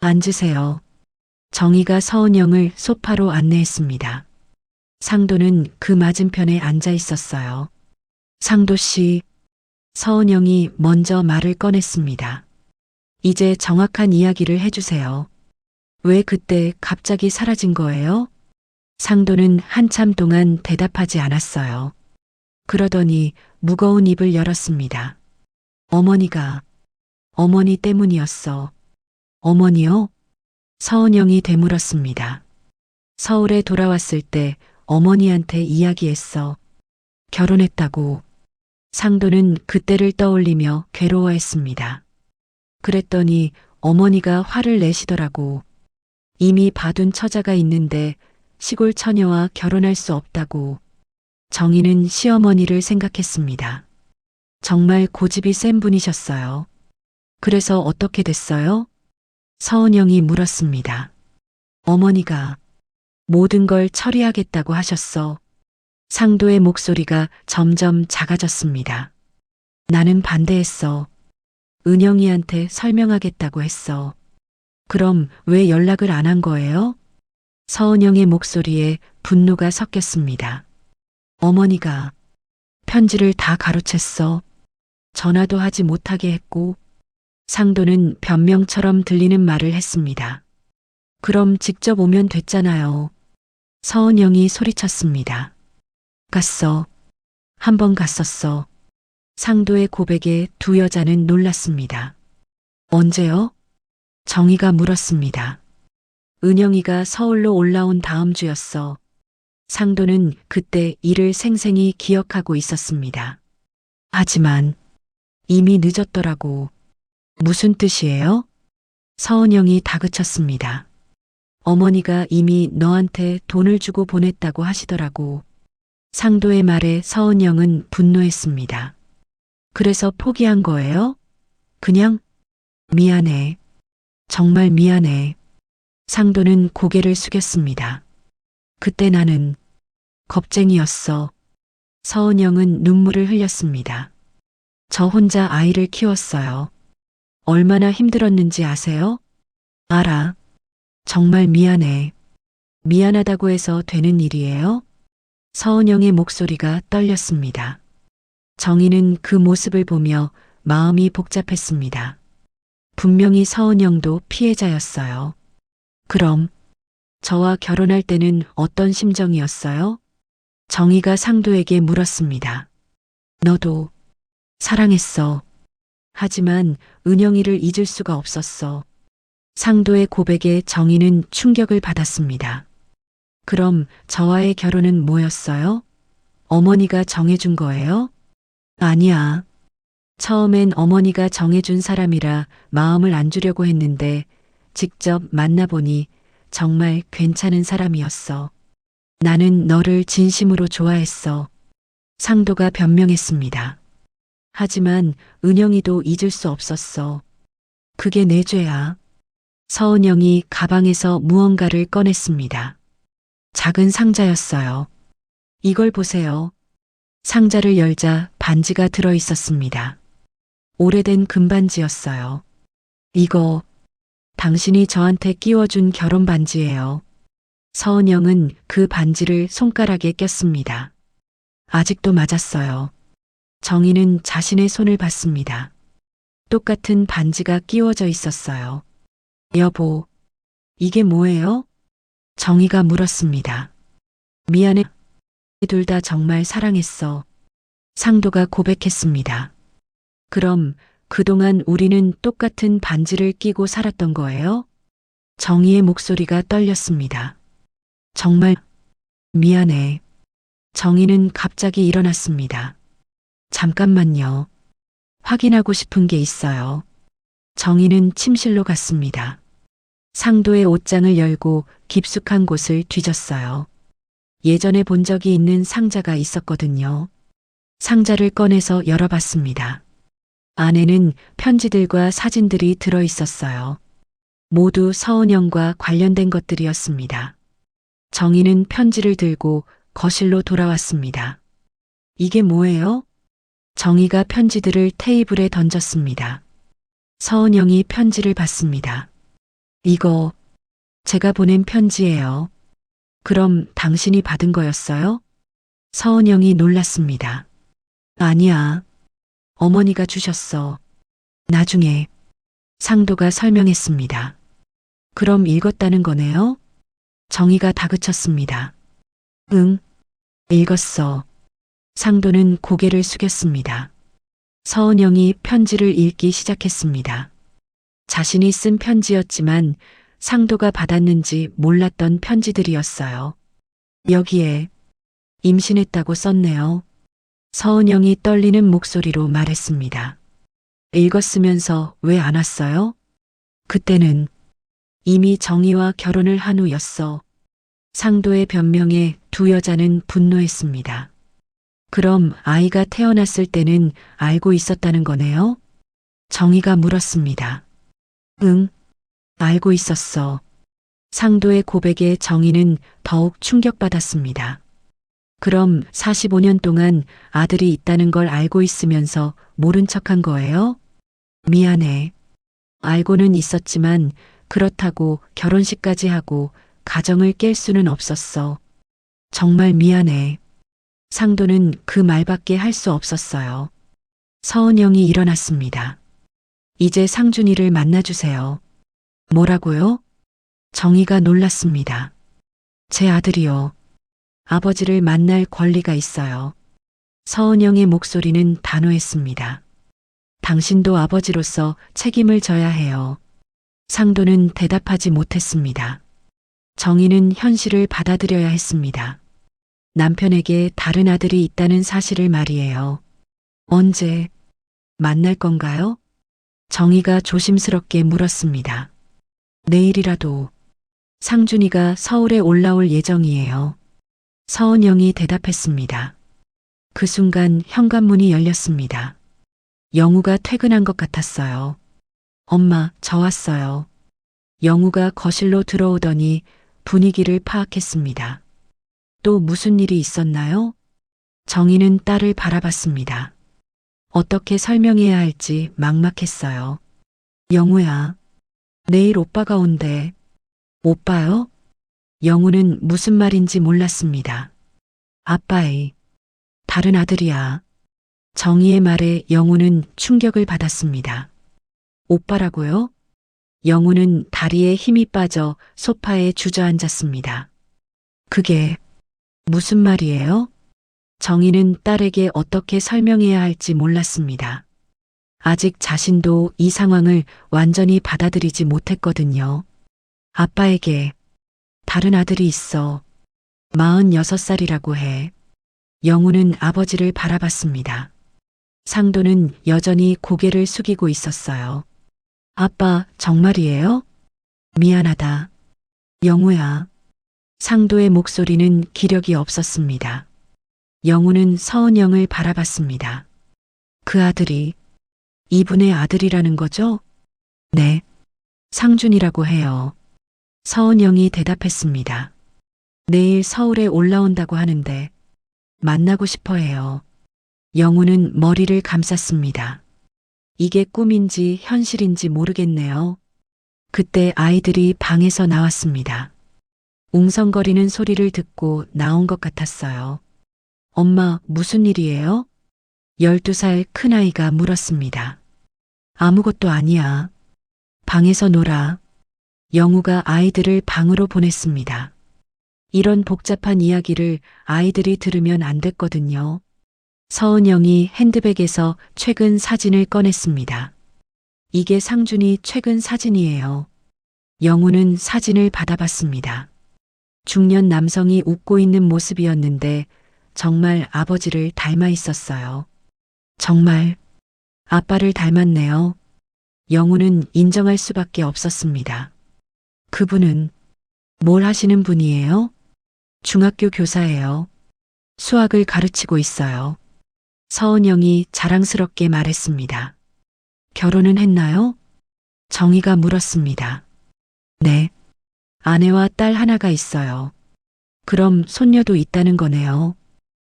앉으세요. 정희가 서은영을 소파로 안내했습니다. 상도는 그 맞은편에 앉아 있었어요. 상도 씨, 서은영이 먼저 말을 꺼냈습니다. 이제 정확한 이야기를 해주세요. 왜 그때 갑자기 사라진 거예요? 상도는 한참 동안 대답하지 않았어요. 그러더니 무거운 입을 열었습니다. 어머니 때문이었어. 어머니요? 서은영이 되물었습니다. 서울에 돌아왔을 때 어머니한테 이야기했어. 결혼했다고. 상도는 그때를 떠올리며 괴로워했습니다. 그랬더니 어머니가 화를 내시더라고. 이미 봐둔 처자가 있는데 시골 처녀와 결혼할 수 없다고. 정희는 시어머니를 생각했습니다. 정말 고집이 센 분이셨어요. 그래서 어떻게 됐어요? 서은영이 물었습니다. 어머니가 모든 걸 처리하겠다고 하셨어. 상도의 목소리가 점점 작아졌습니다. 나는 반대했어. 은영이한테 설명하겠다고 했어. 그럼 왜 연락을 안 한 거예요? 서은영의 목소리에 분노가 섞였습니다. 어머니가 편지를 다 가로챘어. 전화도 하지 못하게 했고. 상도는 변명처럼 들리는 말을 했습니다. 그럼 직접 오면 됐잖아요. 서은영이 소리쳤습니다. 갔어. 한 번 갔었어. 상도의 고백에 두 여자는 놀랐습니다. 언제요? 정희가 물었습니다. 은영이가 서울로 올라온 다음 주였어. 상도는 그때 일을 생생히 기억하고 있었습니다. 하지만 이미 늦었더라고. 무슨 뜻이에요? 서은영이 다그쳤습니다. 어머니가 이미 너한테 돈을 주고 보냈다고 하시더라고. 상도의 말에 서은영은 분노했습니다. 그래서 포기한 거예요? 그냥? 미안해. 정말 미안해. 상도는 고개를 숙였습니다. 그때 나는 겁쟁이였어. 서은영은 눈물을 흘렸습니다. 저 혼자 아이를 키웠어요. 얼마나 힘들었는지 아세요? 알아. 정말 미안해. 미안하다고 해서 되는 일이에요? 서은영의 목소리가 떨렸습니다. 정희는 그 모습을 보며 마음이 복잡했습니다. 분명히 서은영도 피해자였어요. 그럼 저와 결혼할 때는 어떤 심정이었어요? 정희가 상도에게 물었습니다. 너도 사랑했어. 하지만 은영이를 잊을 수가 없었어. 상도의 고백에 정희는 충격을 받았습니다. 그럼 저와의 결혼은 뭐였어요? 어머니가 정해준 거예요? 아니야. 처음엔 어머니가 정해준 사람이라 마음을 안 주려고 했는데 직접 만나보니 정말 괜찮은 사람이었어. 나는 너를 진심으로 좋아했어. 상도가 변명했습니다. 하지만 은영이도 잊을 수 없었어. 그게 내 죄야. 서은영이 가방에서 무언가를 꺼냈습니다. 작은 상자였어요. 이걸 보세요. 상자를 열자 반지가 들어 있었습니다. 오래된 금반지였어요. 이거 당신이 저한테 끼워준 결혼 반지예요. 서은영은 그 반지를 손가락에 꼈습니다. 아직도 맞았어요. 정희는 자신의 손을 봤습니다. 똑같은 반지가 끼워져 있었어요. 여보, 이게 뭐예요? 정희가 물었습니다. 미안해. 둘 다 정말 사랑했어. 상도가 고백했습니다. 그럼 그동안 우리는 똑같은 반지를 끼고 살았던 거예요? 정희의 목소리가 떨렸습니다. 정말 미안해. 정희는 갑자기 일어났습니다. 잠깐만요. 확인하고 싶은 게 있어요. 정희는 침실로 갔습니다. 상도의 옷장을 열고 깊숙한 곳을 뒤졌어요. 예전에 본 적이 있는 상자가 있었거든요. 상자를 꺼내서 열어봤습니다. 안에는 편지들과 사진들이 들어 있었어요. 모두 서은영과 관련된 것들이었습니다. 정희는 편지를 들고 거실로 돌아왔습니다. 이게 뭐예요? 정희가 편지들을 테이블에 던졌습니다. 서은영이 편지를 받습니다. 이거 제가 보낸 편지예요. 그럼 당신이 받은 거였어요? 서은영이 놀랐습니다. 아니야. 어머니가 주셨어. 나중에. 상도가 설명했습니다. 그럼 읽었다는 거네요? 정희가 다그쳤습니다. 응, 읽었어. 상도는 고개를 숙였습니다. 서은영이 편지를 읽기 시작했습니다. 자신이 쓴 편지였지만 상도가 받았는지 몰랐던 편지들이었어요. 여기에 임신했다고 썼네요. 서은영이 떨리는 목소리로 말했습니다. 읽었으면서 왜 안 왔어요? 그때는 이미 정희와 결혼을 한 후였어. 상도의 변명에 두 여자는 분노했습니다. 그럼 아이가 태어났을 때는 알고 있었다는 거네요? 정희가 물었습니다. 응, 알고 있었어. 상도의 고백에 정희는 더욱 충격받았습니다. 그럼 45년 동안 아들이 있다는 걸 알고 있으면서 모른 척한 거예요? 미안해. 알고는 있었지만 그렇다고 결혼식까지 하고 가정을 깰 수는 없었어. 정말 미안해. 상도는 그 말밖에 할 수 없었어요. 서은영이 일어났습니다. 이제 상준이를 만나주세요. 뭐라고요? 정희가 놀랐습니다. 제 아들이요. 아버지를 만날 권리가 있어요. 서은영의 목소리는 단호했습니다. 당신도 아버지로서 책임을 져야 해요. 상도는 대답하지 못했습니다. 정희는 현실을 받아들여야 했습니다. 남편에게 다른 아들이 있다는 사실을 말이에요. 언제 만날 건가요? 정희가 조심스럽게 물었습니다. 내일이라도. 상준이가 서울에 올라올 예정이에요. 서은영이 대답했습니다. 그 순간 현관문이 열렸습니다. 영우가 퇴근한 것 같았어요. 엄마, 저 왔어요. 영우가 거실로 들어오더니 분위기를 파악했습니다. 또 무슨 일이 있었나요? 정희는 딸을 바라봤습니다. 어떻게 설명해야 할지 막막했어요. 영우야, 내일 오빠가 온대. 오빠요? 영우는 무슨 말인지 몰랐습니다. 아빠의 다른 아들이야. 정희의 말에 영우는 충격을 받았습니다. 오빠라고요? 영우는 다리에 힘이 빠져 소파에 주저앉았습니다. 그게 무슨 말이에요? 정희는 딸에게 어떻게 설명해야 할지 몰랐습니다. 아직 자신도 이 상황을 완전히 받아들이지 못했거든요. 아빠에게 다른 아들이 있어. 46살이라고 해. 영우는 아버지를 바라봤습니다. 상도는 여전히 고개를 숙이고 있었어요. 아빠, 정말이에요? 미안하다. 영우야. 상도의 목소리는 기력이 없었습니다. 영우는 서은영을 바라봤습니다. 그 아들이 이분의 아들이라는 거죠? 네. 상준이라고 해요. 서은영이 대답했습니다. 내일 서울에 올라온다고 하는데 만나고 싶어 해요. 영우는 머리를 감쌌습니다. 이게 꿈인지 현실인지 모르겠네요. 그때 아이들이 방에서 나왔습니다. 웅성거리는 소리를 듣고 나온 것 같았어요. 엄마, 무슨 일이에요? 12살 큰아이가 물었습니다. 아무것도 아니야. 방에서 놀아. 영우가 아이들을 방으로 보냈습니다. 이런 복잡한 이야기를 아이들이 들으면 안 됐거든요. 서은영이 핸드백에서 최근 사진을 꺼냈습니다. 이게 상준이 최근 사진이에요. 영우는 사진을 받아봤습니다. 중년 남성이 웃고 있는 모습이었는데 정말 아버지를 닮아 있었어요. 정말 아빠를 닮았네요. 영우는 인정할 수밖에 없었습니다. 그분은 뭘 하시는 분이에요? 중학교 교사예요. 수학을 가르치고 있어요. 서은영이 자랑스럽게 말했습니다. 결혼은 했나요? 정희가 물었습니다. 네. 아내와 딸 하나가 있어요. 그럼 손녀도 있다는 거네요.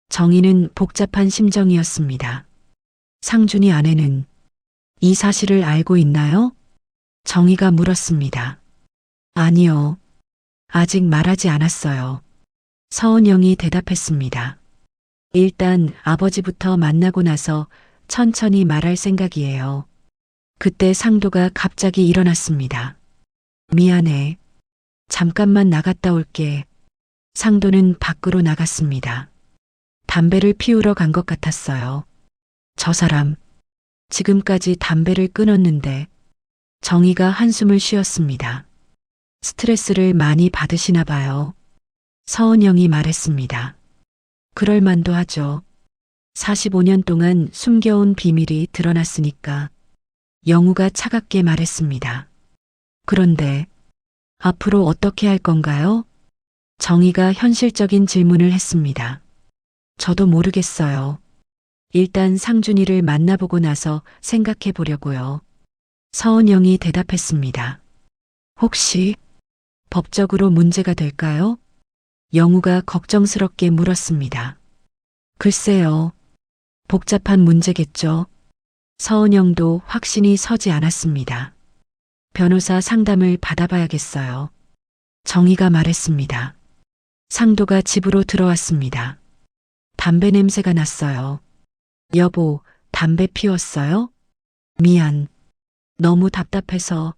정희는 복잡한 심정이었습니다. 상준이 아내는 이 사실을 알고 있나요? 정희가 물었습니다. 아니요. 아직 말하지 않았어요. 서은영이 대답했습니다. 일단 아버지부터 만나고 나서 천천히 말할 생각이에요. 그때 상도가 갑자기 일어났습니다. 미안해. 잠깐만 나갔다 올게. 상도는 밖으로 나갔습니다. 담배를 피우러 간 것 같았어요. 저 사람, 지금까지 담배를 끊었는데. 정희가 한숨을 쉬었습니다. 스트레스를 많이 받으시나 봐요. 서은영이 말했습니다. 그럴 만도 하죠. 45년 동안 숨겨온 비밀이 드러났으니까 영우가 차갑게 말했습니다. 그런데 앞으로 어떻게 할 건가요? 정희가 현실적인 질문을 했습니다. 저도 모르겠어요. 일단 상준이를 만나보고 나서 생각해 보려고요. 서은영이 대답했습니다. 혹시 법적으로 문제가 될까요? 영우가 걱정스럽게 물었습니다. 글쎄요. 복잡한 문제겠죠. 서은영도 확신이 서지 않았습니다. 변호사 상담을 받아봐야겠어요. 정희가 말했습니다. 상도가 집으로 들어왔습니다. 담배 냄새가 났어요. 여보, 담배 피웠어요? 미안. 너무 답답해서.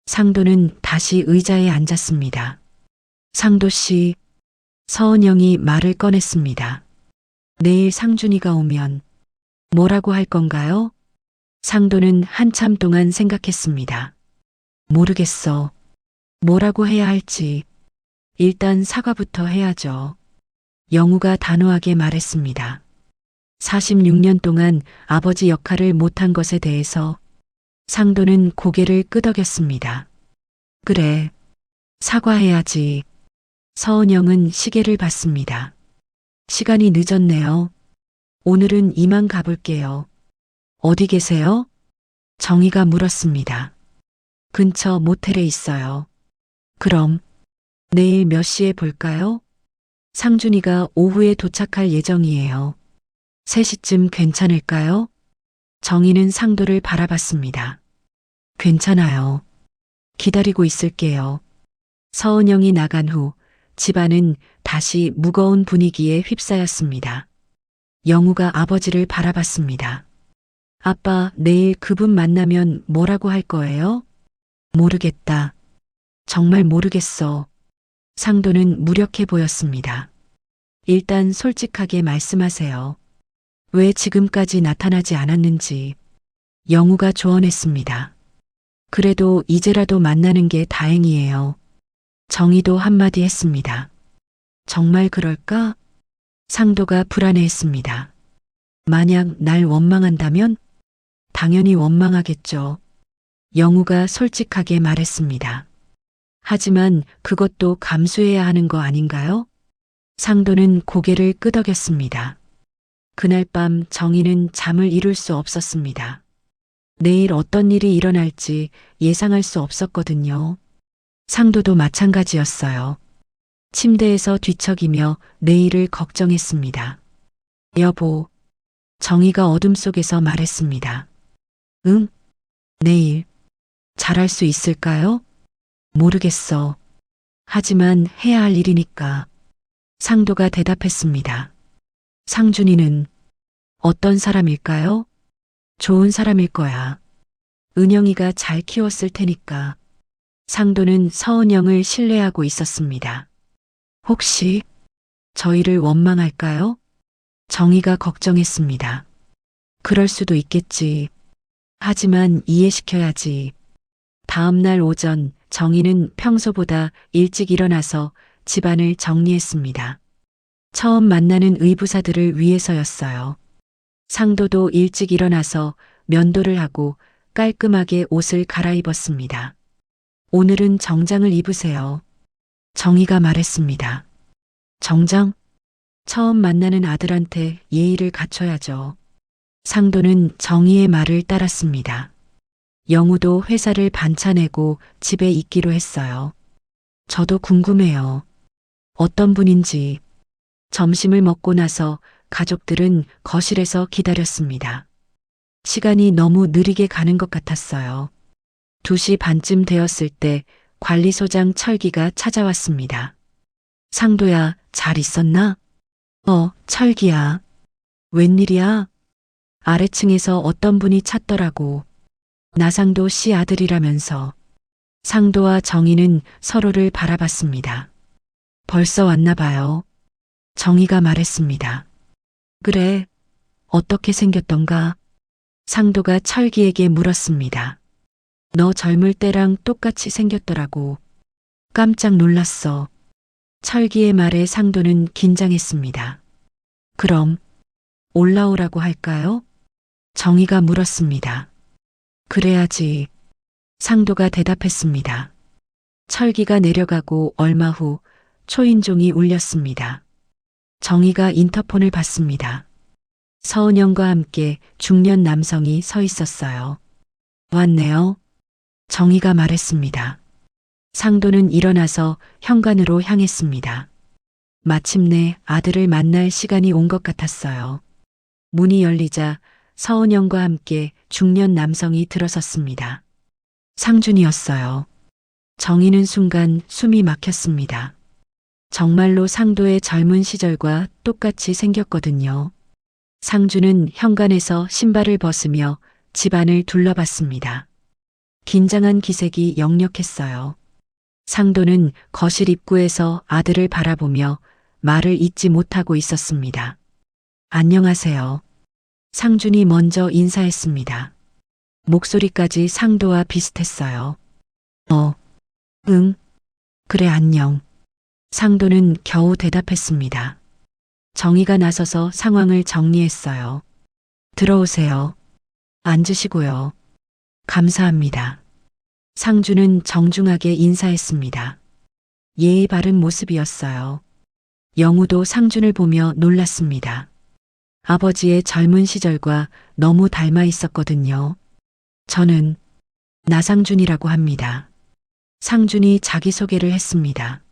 상도는 다시 의자에 앉았습니다. 상도 씨, 서은영이 말을 꺼냈습니다. 내일 상준이가 오면 뭐라고 할 건가요? 상도는 한참 동안 생각했습니다. 모르겠어. 뭐라고 해야 할지. 일단 사과부터 해야죠. 영우가 단호하게 말했습니다. 46년 동안 아버지 역할을 못한 것에 대해서 상도는 고개를 끄덕였습니다. 그래, 사과해야지. 서은영은 시계를 봤습니다. 시간이 늦었네요. 오늘은 이만 가볼게요. 어디 계세요? 정희가 물었습니다. 근처 모텔에 있어요. 그럼 내일 몇 시에 볼까요? 상준이가 오후에 도착할 예정이에요. 3시쯤 괜찮을까요? 정희는 상도를 바라봤습니다. 괜찮아요. 기다리고 있을게요. 서은영이 나간 후 집안은 다시 무거운 분위기에 휩싸였습니다. 영우가 아버지를 바라봤습니다. 아빠, 내일 그분 만나면 뭐라고 할 거예요? 모르겠다. 정말 모르겠어. 상도는 무력해 보였습니다. 일단 솔직하게 말씀하세요. 왜 지금까지 나타나지 않았는지. 영우가 조언했습니다. 그래도 이제라도 만나는 게 다행이에요. 정희도 한마디 했습니다. 정말 그럴까? 상도가 불안해했습니다. 만약 날 원망한다면? 당연히 원망하겠죠. 영우가 솔직하게 말했습니다. 하지만 그것도 감수해야 하는 거 아닌가요? 상도는 고개를 끄덕였습니다. 그날 밤 정희는 잠을 이룰 수 없었습니다. 내일 어떤 일이 일어날지 예상할 수 없었거든요. 상도도 마찬가지였어요. 침대에서 뒤척이며 내일을 걱정했습니다. 여보, 정희가 어둠 속에서 말했습니다. 응? 내일 잘할 수 있을까요? 모르겠어. 하지만 해야 할 일이니까. 상도가 대답했습니다. 상준이는 어떤 사람일까요? 좋은 사람일 거야. 은영이가 잘 키웠을 테니까. 상도는 서은영을 신뢰하고 있었습니다. 혹시 저희를 원망할까요? 정희가 걱정했습니다. 그럴 수도 있겠지. 하지만 이해시켜야지. 다음 날 오전 정희는 평소보다 일찍 일어나서 집안을 정리했습니다. 처음 만나는 의부사들을 위해서였어요. 상도도 일찍 일어나서 면도를 하고 깔끔하게 옷을 갈아입었습니다. 오늘은 정장을 입으세요. 정희가 말했습니다. 정장? 처음 만나는 아들한테 예의를 갖춰야죠. 상도는 정희의 말을 따랐습니다. 영우도 회사를 반차내고 집에 있기로 했어요. 저도 궁금해요. 어떤 분인지. 점심을 먹고 나서 가족들은 거실에서 기다렸습니다. 시간이 너무 느리게 가는 것 같았어요. 2시 반쯤 되었을 때 관리소장 철기가 찾아왔습니다. 상도야, 잘 있었나? 철기야. 웬일이야? 아래층에서 어떤 분이 찾더라고. 나상도 씨 아들이라면서. 상도와 정희는 서로를 바라봤습니다. 벌써 왔나 봐요. 정희가 말했습니다. 그래, 어떻게 생겼던가? 상도가 철기에게 물었습니다. 너 젊을 때랑 똑같이 생겼더라고. 깜짝 놀랐어. 철기의 말에 상도는 긴장했습니다. 그럼 올라오라고 할까요? 정희가 물었습니다. 그래야지. 상도가 대답했습니다. 철기가 내려가고 얼마 후 초인종이 울렸습니다. 정희가 인터폰을 받습니다. 서은영과 함께 중년 남성이 서 있었어요. 왔네요. 정희가 말했습니다. 상도는 일어나서 현관으로 향했습니다. 마침내 아들을 만날 시간이 온 것 같았어요. 문이 열리자 서은영과 함께 중년 남성이 들어섰습니다. 상준이었어요. 정희는 순간 숨이 막혔습니다. 정말로 상도의 젊은 시절과 똑같이 생겼거든요. 상준은 현관에서 신발을 벗으며 집안을 둘러봤습니다. 긴장한 기색이 역력했어요. 상도는 거실 입구에서 아들을 바라보며 말을 잇지 못하고 있었습니다. 안녕하세요. 상준이 먼저 인사했습니다. 목소리까지 상도와 비슷했어요. 응. 그래, 안녕. 상도는 겨우 대답했습니다. 정희가 나서서 상황을 정리했어요. 들어오세요. 앉으시고요. 감사합니다. 상준은 정중하게 인사했습니다. 예의 바른 모습이었어요. 영우도 상준을 보며 놀랐습니다. 아버지의 젊은 시절과 너무 닮아 있었거든요. 저는 나상준이라고 합니다. 상준이 자기소개를 했습니다.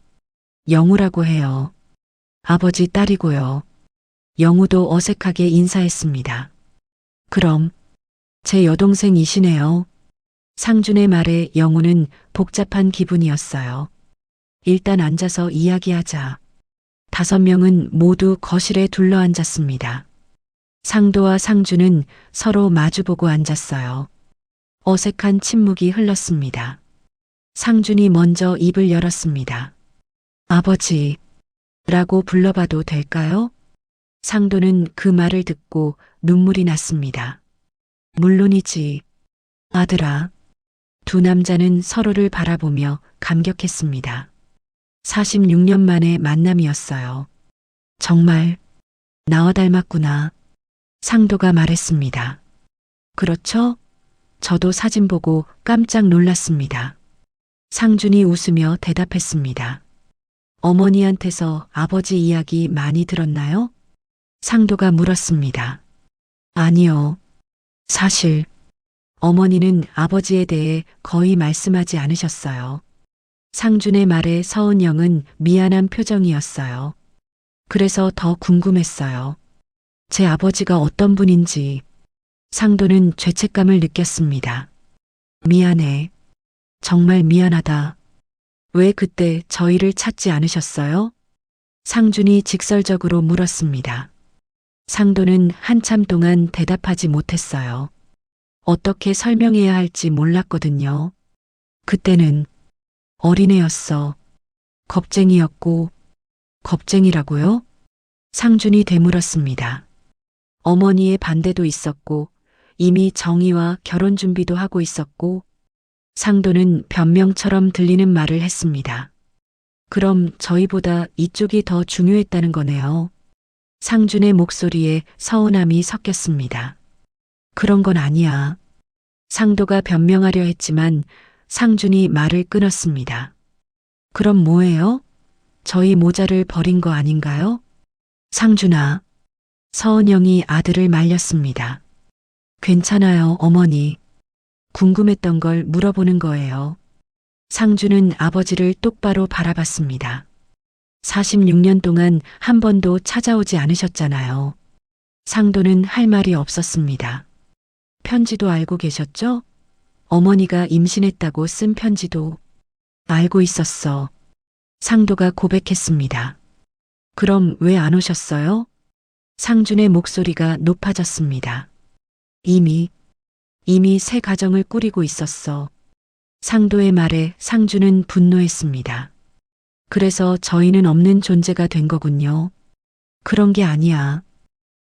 영우라고 해요. 아버지 딸이고요. 영우도 어색하게 인사했습니다. 그럼 제 여동생이시네요. 상준의 말에 영우는 복잡한 기분이었어요. 일단 앉아서 이야기하자. 5명은 모두 거실에 둘러앉았습니다. 상도와 상준은 서로 마주보고 앉았어요. 어색한 침묵이 흘렀습니다. 상준이 먼저 입을 열었습니다. 아버지라고 불러봐도 될까요? 상도는 그 말을 듣고 눈물이 났습니다. 물론이지, 아들아. 두 남자는 서로를 바라보며 감격했습니다. 46년 만의 만남이었어요. 정말 나와 닮았구나. 상도가 말했습니다. 그렇죠? 저도 사진 보고 깜짝 놀랐습니다. 상준이 웃으며 대답했습니다. 어머니한테서 아버지 이야기 많이 들었나요? 상도가 물었습니다. 아니요. 사실 어머니는 아버지에 대해 거의 말씀하지 않으셨어요. 상준의 말에 서은영은 미안한 표정이었어요. 그래서 더 궁금했어요. 제 아버지가 어떤 분인지. 상도는 죄책감을 느꼈습니다. 미안해. 정말 미안하다. 왜 그때 저희를 찾지 않으셨어요? 상준이 직설적으로 물었습니다. 상도는 한참 동안 대답하지 못했어요. 어떻게 설명해야 할지 몰랐거든요. 그때는 어린애였어. 겁쟁이였고. 겁쟁이라고요? 상준이 되물었습니다. 어머니의 반대도 있었고 이미 정희와 결혼 준비도 하고 있었고. 상도는 변명처럼 들리는 말을 했습니다. 그럼 저희보다 이쪽이 더 중요했다는 거네요. 상준의 목소리에 서운함이 섞였습니다. 그런 건 아니야. 상도가 변명하려 했지만 상준이 말을 끊었습니다. 그럼 뭐예요? 저희 모자를 버린 거 아닌가요? 상준아. 서은영이 아들을 말렸습니다. 괜찮아요, 어머니. 궁금했던 걸 물어보는 거예요. 상준은 아버지를 똑바로 바라봤습니다. 46년 동안 한 번도 찾아오지 않으셨잖아요. 상도는 할 말이 없었습니다. 편지도 알고 계셨죠? 어머니가 임신했다고 쓴 편지도 알고 있었어. 상도가 고백했습니다. 그럼 왜 안 오셨어요? 상준의 목소리가 높아졌습니다. 이미 새 가정을 꾸리고 있었어. 상도의 말에 상준은 분노했습니다. 그래서 저희는 없는 존재가 된 거군요. 그런 게 아니야.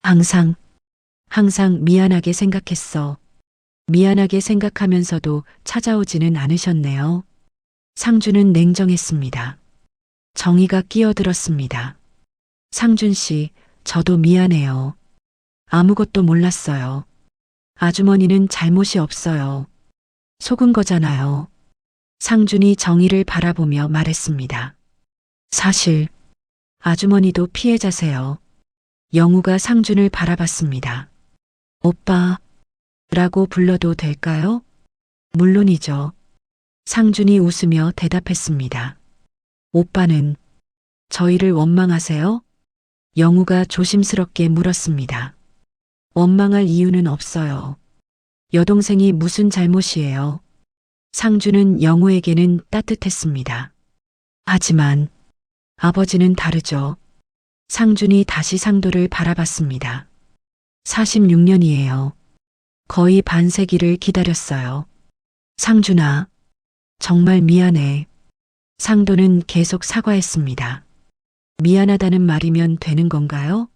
항상 미안하게 생각했어. 미안하게 생각하면서도 찾아오지는 않으셨네요. 상준은 냉정했습니다. 정희가 끼어들었습니다. 상준 씨, 저도 미안해요. 아무것도 몰랐어요. 아주머니는 잘못이 없어요. 속은 거잖아요. 상준이 정희를 바라보며 말했습니다. 사실 아주머니도 피해자세요. 영우가 상준을 바라봤습니다. 오빠 라고 불러도 될까요? 물론이죠. 상준이 웃으며 대답했습니다. 오빠는 저희를 원망하세요? 영우가 조심스럽게 물었습니다. 원망할 이유는 없어요. 여동생이 무슨 잘못이에요? 상준은 영우에게는 따뜻했습니다. 하지만 아버지는 다르죠. 상준이 다시 상도를 바라봤습니다. 46년이에요. 거의 반세기를 기다렸어요. 상준아, 정말 미안해. 상도는 계속 사과했습니다. 미안하다는 말이면 되는 건가요?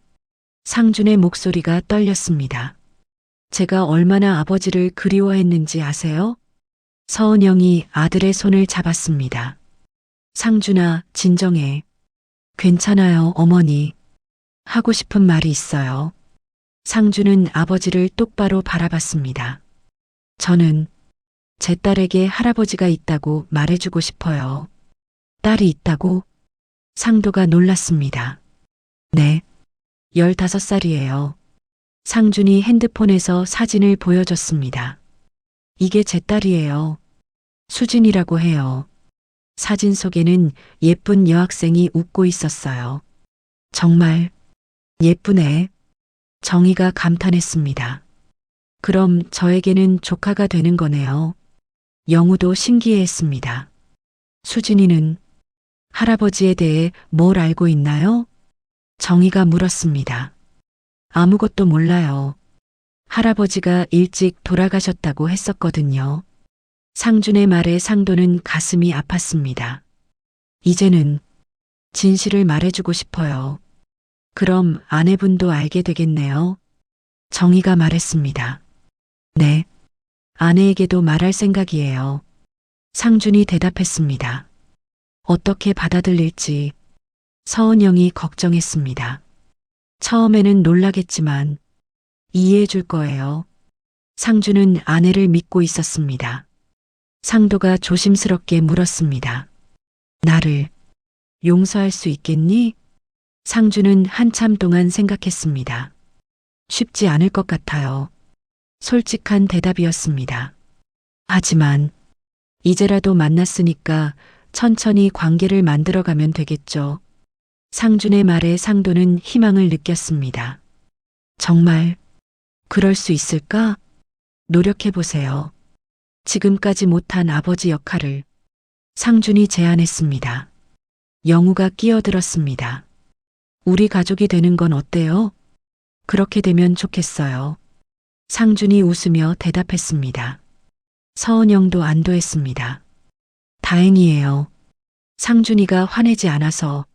상준의 목소리가 떨렸습니다. 제가 얼마나 아버지를 그리워했는지 아세요? 서은영이 아들의 손을 잡았습니다. 상준아, 진정해. 괜찮아요, 어머니. 하고 싶은 말이 있어요. 상준은 아버지를 똑바로 바라봤습니다. 저는 제 딸에게 할아버지가 있다고 말해주고 싶어요. 딸이 있다고? 상도가 놀랐습니다. 네, 15살이에요. 상준이 핸드폰에서 사진을 보여줬습니다. 이게 제 딸이에요. 수진이라고 해요. 사진 속에는 예쁜 여학생이 웃고 있었어요. 정말 예쁘네. 정희가 감탄했습니다. 그럼 저에게는 조카가 되는 거네요. 영우도 신기해했습니다. 수진이는 할아버지에 대해 뭘 알고 있나요? 정희가 물었습니다. 아무것도 몰라요. 할아버지가 일찍 돌아가셨다고 했었거든요. 상준의 말에 상도는 가슴이 아팠습니다. 이제는 진실을 말해주고 싶어요. 그럼 아내분도 알게 되겠네요. 정희가 말했습니다. 네, 아내에게도 말할 생각이에요. 상준이 대답했습니다. 어떻게 받아들일지 서은영이 걱정했습니다. 처음에는 놀라겠지만 이해해 줄 거예요. 상준은 아내를 믿고 있었습니다. 상도가 조심스럽게 물었습니다. 나를 용서할 수 있겠니? 상준은 한참 동안 생각했습니다. 쉽지 않을 것 같아요. 솔직한 대답이었습니다. 하지만 이제라도 만났으니까 천천히 관계를 만들어가면 되겠죠. 상준의 말에 상도는 희망을 느꼈습니다. 정말 그럴 수 있을까? 노력해보세요. 지금까지 못한 아버지 역할을 상준이 제안했습니다. 영우가 끼어들었습니다. 우리 가족이 되는 건 어때요? 그렇게 되면 좋겠어요. 상준이 웃으며 대답했습니다. 서은영도 안도했습니다. 다행이에요. 상준이가 화내지 않아서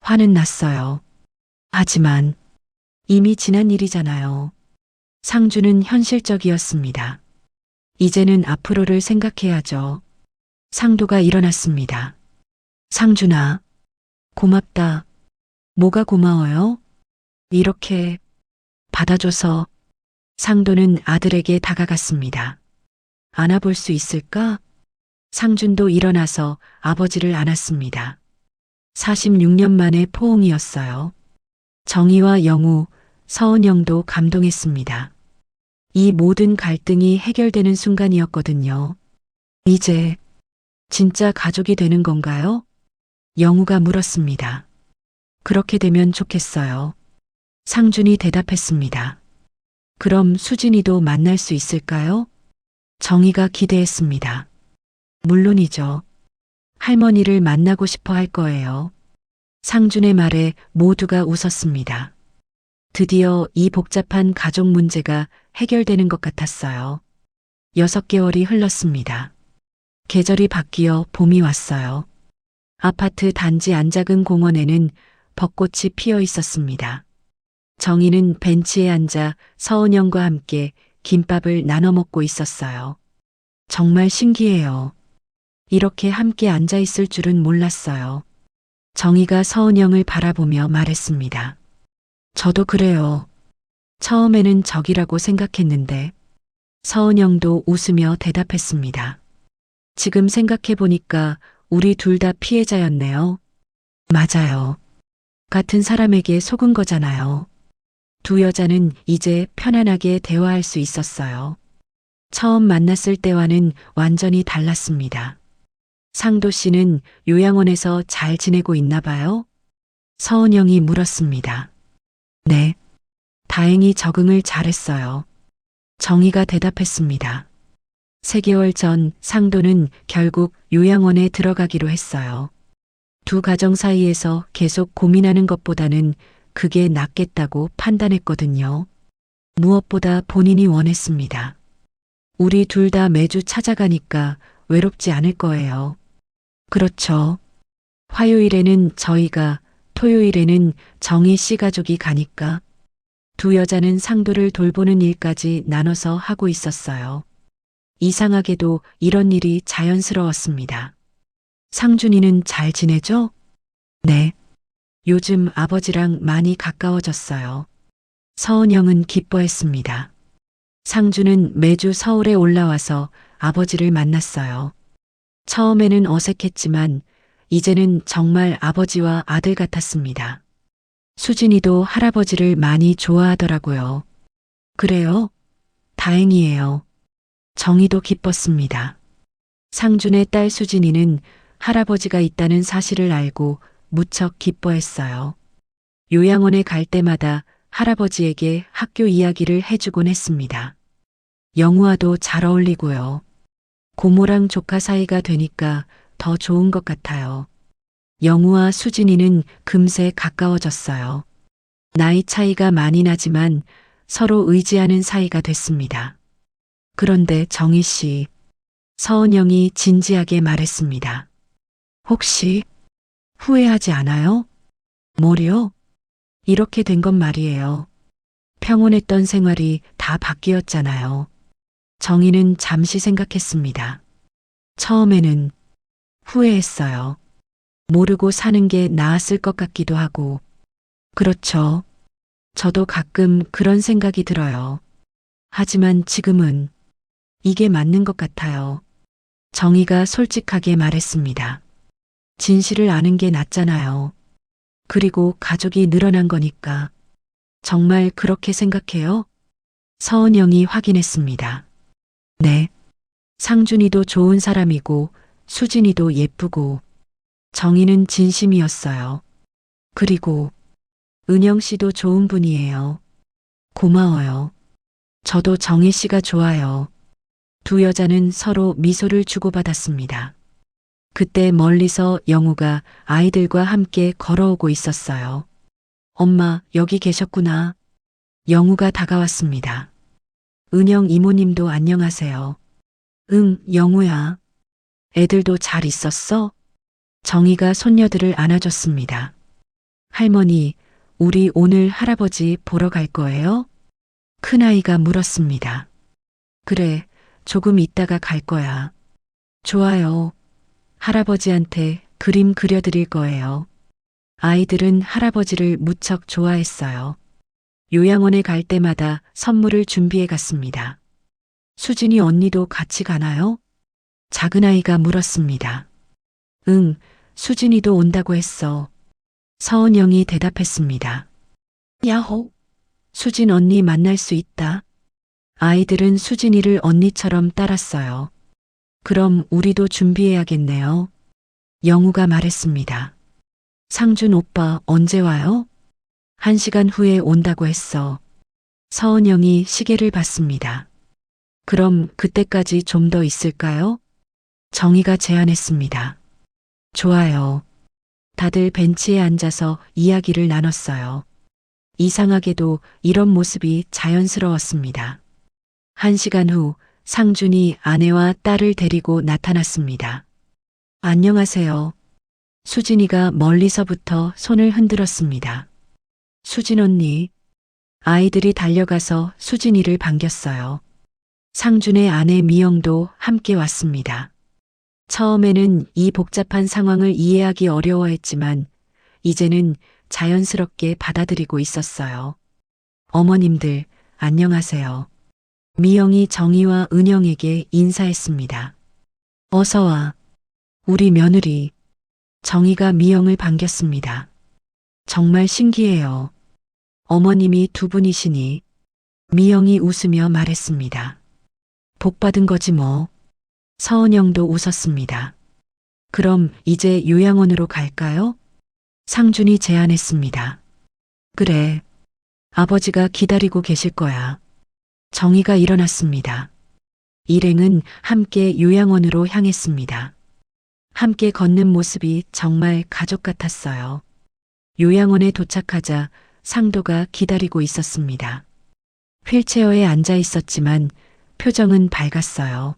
화는 났어요. 하지만 이미 지난 일이잖아요. 상준은 현실적이었습니다. 이제는 앞으로를 생각해야죠. 상도가 일어났습니다. 상준아, 고맙다. 뭐가 고마워요? 이렇게 받아줘서. 상도는 아들에게 다가갔습니다. 안아볼 수 있을까? 상준도 일어나서 아버지를 안았습니다. 46년 만의 포옹이었어요. 정희와 영우, 서은영도 감동했습니다. 이 모든 갈등이 해결되는 순간이었거든요. 이제 진짜 가족이 되는 건가요? 영우가 물었습니다. 그렇게 되면 좋겠어요. 상준이 대답했습니다. 그럼 수진이도 만날 수 있을까요? 정희가 기대했습니다. 물론이죠. 할머니를 만나고 싶어 할 거예요. 상준의 말에 모두가 웃었습니다. 드디어 이 복잡한 가족 문제가 해결되는 것 같았어요. 6개월이 흘렀습니다. 계절이 바뀌어 봄이 왔어요. 아파트 단지 안작은 공원에는 벚꽃이 피어 있었습니다. 정희는 벤치에 앉아 서은영과 함께 김밥을 나눠 먹고 있었어요. 정말 신기해요. 이렇게 함께 앉아 있을 줄은 몰랐어요. 정희가 서은영을 바라보며 말했습니다. 저도 그래요. 처음에는 적이라고 생각했는데 서은영도 웃으며 대답했습니다. 지금 생각해보니까 우리 둘 다 피해자였네요. 맞아요. 같은 사람에게 속은 거잖아요. 두 여자는 이제 편안하게 대화할 수 있었어요. 처음 만났을 때와는 완전히 달랐습니다. 상도 씨는 요양원에서 잘 지내고 있나 봐요? 서은영이 물었습니다. 네. 다행히 적응을 잘했어요. 정희가 대답했습니다. 3개월 전 상도는 결국 요양원에 들어가기로 했어요. 두 가정 사이에서 계속 고민하는 것보다는 그게 낫겠다고 판단했거든요. 무엇보다 본인이 원했습니다. 우리 둘 다 매주 찾아가니까 외롭지 않을 거예요. 그렇죠. 화요일에는 저희가, 토요일에는 정희 씨 가족이 가니까 두 여자는 상도를 돌보는 일까지 나눠서 하고 있었어요. 이상하게도 이런 일이 자연스러웠습니다. 상준이는 잘 지내죠? 네. 요즘 아버지랑 많이 가까워졌어요. 서은영은 기뻐했습니다. 상준은 매주 서울에 올라와서 아버지를 만났어요. 처음에는 어색했지만 이제는 정말 아버지와 아들 같았습니다. 수진이도 할아버지를 많이 좋아하더라고요. 그래요? 다행이에요. 정희도 기뻤습니다. 상준의 딸 수진이는 할아버지가 있다는 사실을 알고 무척 기뻐했어요. 요양원에 갈 때마다 할아버지에게 학교 이야기를 해주곤 했습니다. 영우와도 잘 어울리고요. 고모랑 조카 사이가 되니까 더 좋은 것 같아요. 영우와 수진이는 금세 가까워졌어요. 나이 차이가 많이 나지만 서로 의지하는 사이가 됐습니다. 그런데 정희 씨, 서은영이 진지하게 말했습니다. 혹시 후회하지 않아요? 뭐요? 이렇게 된 건 말이에요. 평온했던 생활이 다 바뀌었잖아요. 정희는 잠시 생각했습니다. 처음에는 후회했어요. 모르고 사는 게 나았을 것 같기도 하고. 그렇죠. 저도 가끔 그런 생각이 들어요. 하지만 지금은 이게 맞는 것 같아요. 정희가 솔직하게 말했습니다. 진실을 아는 게 낫잖아요. 그리고 가족이 늘어난 거니까. 정말 그렇게 생각해요? 서은영이 확인했습니다. 네. 상준이도 좋은 사람이고 수진이도 예쁘고 정희는 진심이었어요. 그리고 은영 씨도 좋은 분이에요. 고마워요. 저도 정희 씨가 좋아요. 두 여자는 서로 미소를 주고받았습니다. 그때 멀리서 영우가 아이들과 함께 걸어오고 있었어요. 엄마, 여기 계셨구나. 영우가 다가왔습니다. 은영 이모님도 안녕하세요. 응, 영우야. 애들도 잘 있었어? 정희가 손녀들을 안아줬습니다. 할머니, 우리 오늘 할아버지 보러 갈 거예요? 큰아이가 물었습니다. 그래, 조금 있다가 갈 거야. 좋아요. 할아버지한테 그림 그려드릴 거예요. 아이들은 할아버지를 무척 좋아했어요. 요양원에 갈 때마다 선물을 준비해 갔습니다. 수진이 언니도 같이 가나요? 작은 아이가 물었습니다. 응, 수진이도 온다고 했어. 서은영이 대답했습니다. 야호! 수진 언니 만날 수 있다. 아이들은 수진이를 언니처럼 따랐어요. 그럼 우리도 준비해야겠네요. 영우가 말했습니다. 상준 오빠 언제 와요? 1시간 후에 온다고 했어. 서은영이 시계를 봤습니다. 그럼 그때까지 좀 더 있을까요? 정희가 제안했습니다. 좋아요. 다들 벤치에 앉아서 이야기를 나눴어요. 이상하게도 이런 모습이 자연스러웠습니다. 1시간 후 상준이 아내와 딸을 데리고 나타났습니다. 안녕하세요. 수진이가 멀리서부터 손을 흔들었습니다. 수진 언니. 아이들이 달려가서 수진이를 반겼어요. 상준의 아내 미영도 함께 왔습니다. 처음에는 이 복잡한 상황을 이해하기 어려워했지만 이제는 자연스럽게 받아들이고 있었어요. 어머님들, 안녕하세요. 미영이 정희와 은영에게 인사했습니다. 어서 와. 우리 며느리. 정희가 미영을 반겼습니다. 정말 신기해요. 어머님이 두 분이시니. 미영이 웃으며 말했습니다. 복 받은 거지 뭐. 서은영도 웃었습니다. 그럼 이제 요양원으로 갈까요? 상준이 제안했습니다. 그래. 아버지가 기다리고 계실 거야. 정희가 일어났습니다. 일행은 함께 요양원으로 향했습니다. 함께 걷는 모습이 정말 가족 같았어요. 요양원에 도착하자 상도가 기다리고 있었습니다. 휠체어에 앉아 있었지만 표정은 밝았어요.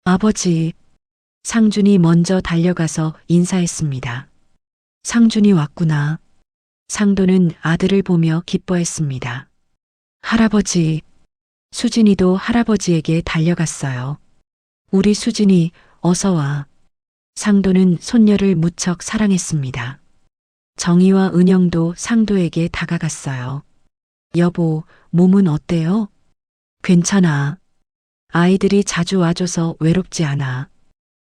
아버지, 상준이 먼저 달려가서 인사했습니다. 상준이 왔구나. 상도는 아들을 보며 기뻐했습니다. 할아버지, 수진이도 할아버지에게 달려갔어요. 우리 수진이 어서 와. 상도는 손녀를 무척 사랑했습니다. 정희와 은영도 상도에게 다가갔어요. 여보, 몸은 어때요? 괜찮아. 아이들이 자주 와줘서 외롭지 않아.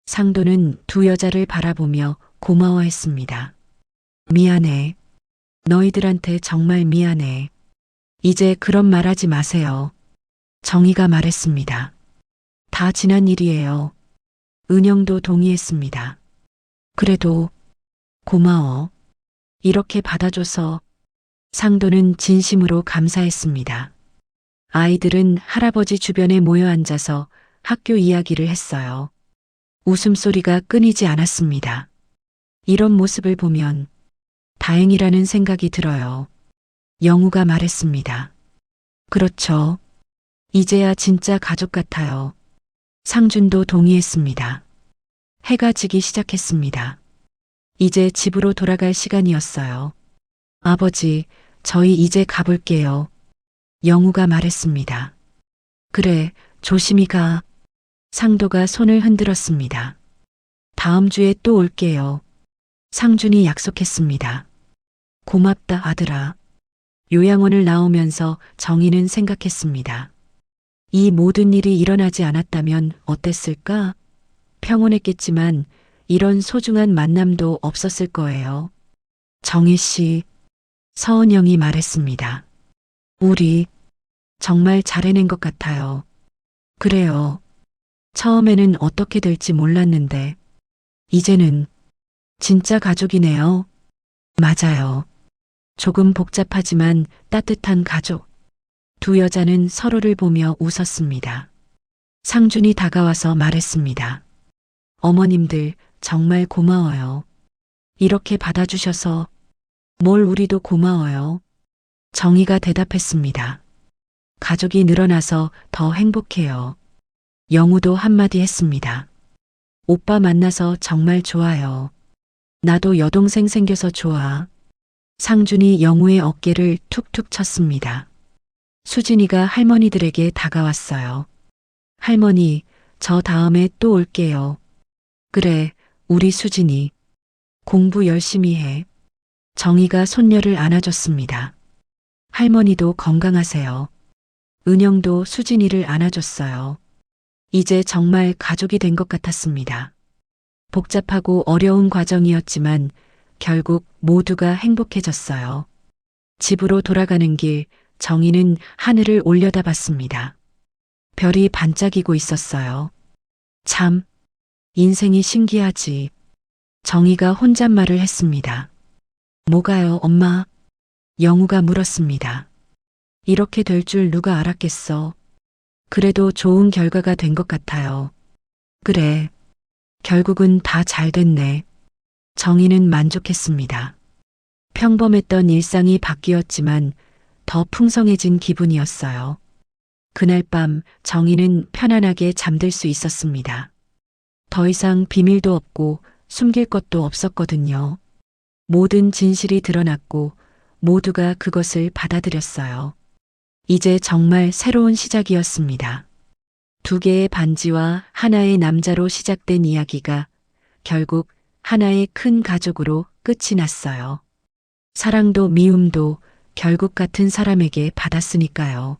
상도는 두 여자를 바라보며 고마워했습니다. 미안해. 너희들한테 정말 미안해. 이제 그런 말 하지 마세요. 정희가 말했습니다. 다 지난 일이에요. 은영도 동의했습니다. 그래도 고마워. 이렇게 받아줘서. 상도는 진심으로 감사했습니다. 아이들은 할아버지 주변에 모여 앉아서 학교 이야기를 했어요. 웃음소리가 끊이지 않았습니다. 이런 모습을 보면 다행이라는 생각이 들어요. 영우가 말했습니다. 그렇죠. 이제야 진짜 가족 같아요. 상준도 동의했습니다. 해가 지기 시작했습니다. 이제 집으로 돌아갈 시간이었어요. 아버지, 저희 이제 가볼게요. 영우가 말했습니다. 그래, 조심히 가. 상도가 손을 흔들었습니다. 다음 주에 또 올게요. 상준이 약속했습니다. 고맙다, 아들아. 요양원을 나오면서 정희는 생각했습니다. 이 모든 일이 일어나지 않았다면 어땠을까? 평온했겠지만 이런 소중한 만남도 없었을 거예요. 정희 씨, 서은영이 말했습니다. 우리 정말 잘해낸 것 같아요. 그래요. 처음에는 어떻게 될지 몰랐는데 이제는 진짜 가족이네요. 맞아요. 조금 복잡하지만 따뜻한 가족. 두 여자는 서로를 보며 웃었습니다. 상준이 다가와서 말했습니다. 어머님들 정말 고마워요. 이렇게 받아주셔서. 뭘 우리도 고마워요. 정희가 대답했습니다. 가족이 늘어나서 더 행복해요. 영우도 한마디 했습니다. 오빠 만나서 정말 좋아요. 나도 여동생 생겨서 좋아. 상준이 영우의 어깨를 툭툭 쳤습니다. 수진이가 할머니들에게 다가왔어요. 할머니, 저 다음에 또 올게요. 그래, 우리 수진이. 공부 열심히 해. 정희가 손녀를 안아줬습니다. 할머니도 건강하세요. 은영도 수진이를 안아줬어요. 이제 정말 가족이 된 것 같았습니다. 복잡하고 어려운 과정이었지만 결국 모두가 행복해졌어요. 집으로 돌아가는 길, 정희는 하늘을 올려다봤습니다. 별이 반짝이고 있었어요. 참, 인생이 신기하지. 정희가 혼잣말을 했습니다. 뭐가요, 엄마? 영우가 물었습니다. 이렇게 될 줄 누가 알았겠어. 그래도 좋은 결과가 된 것 같아요. 그래. 결국은 다 잘 됐네. 정희는 만족했습니다. 평범했던 일상이 바뀌었지만 더 풍성해진 기분이었어요. 그날 밤 정희는 편안하게 잠들 수 있었습니다. 더 이상 비밀도 없고 숨길 것도 없었거든요. 모든 진실이 드러났고 모두가 그것을 받아들였어요. 이제 정말 새로운 시작이었습니다. 두 개의 반지와 하나의 남자로 시작된 이야기가 결국 하나의 큰 가족으로 끝이 났어요. 사랑도 미움도 결국 같은 사람에게 받았으니까요.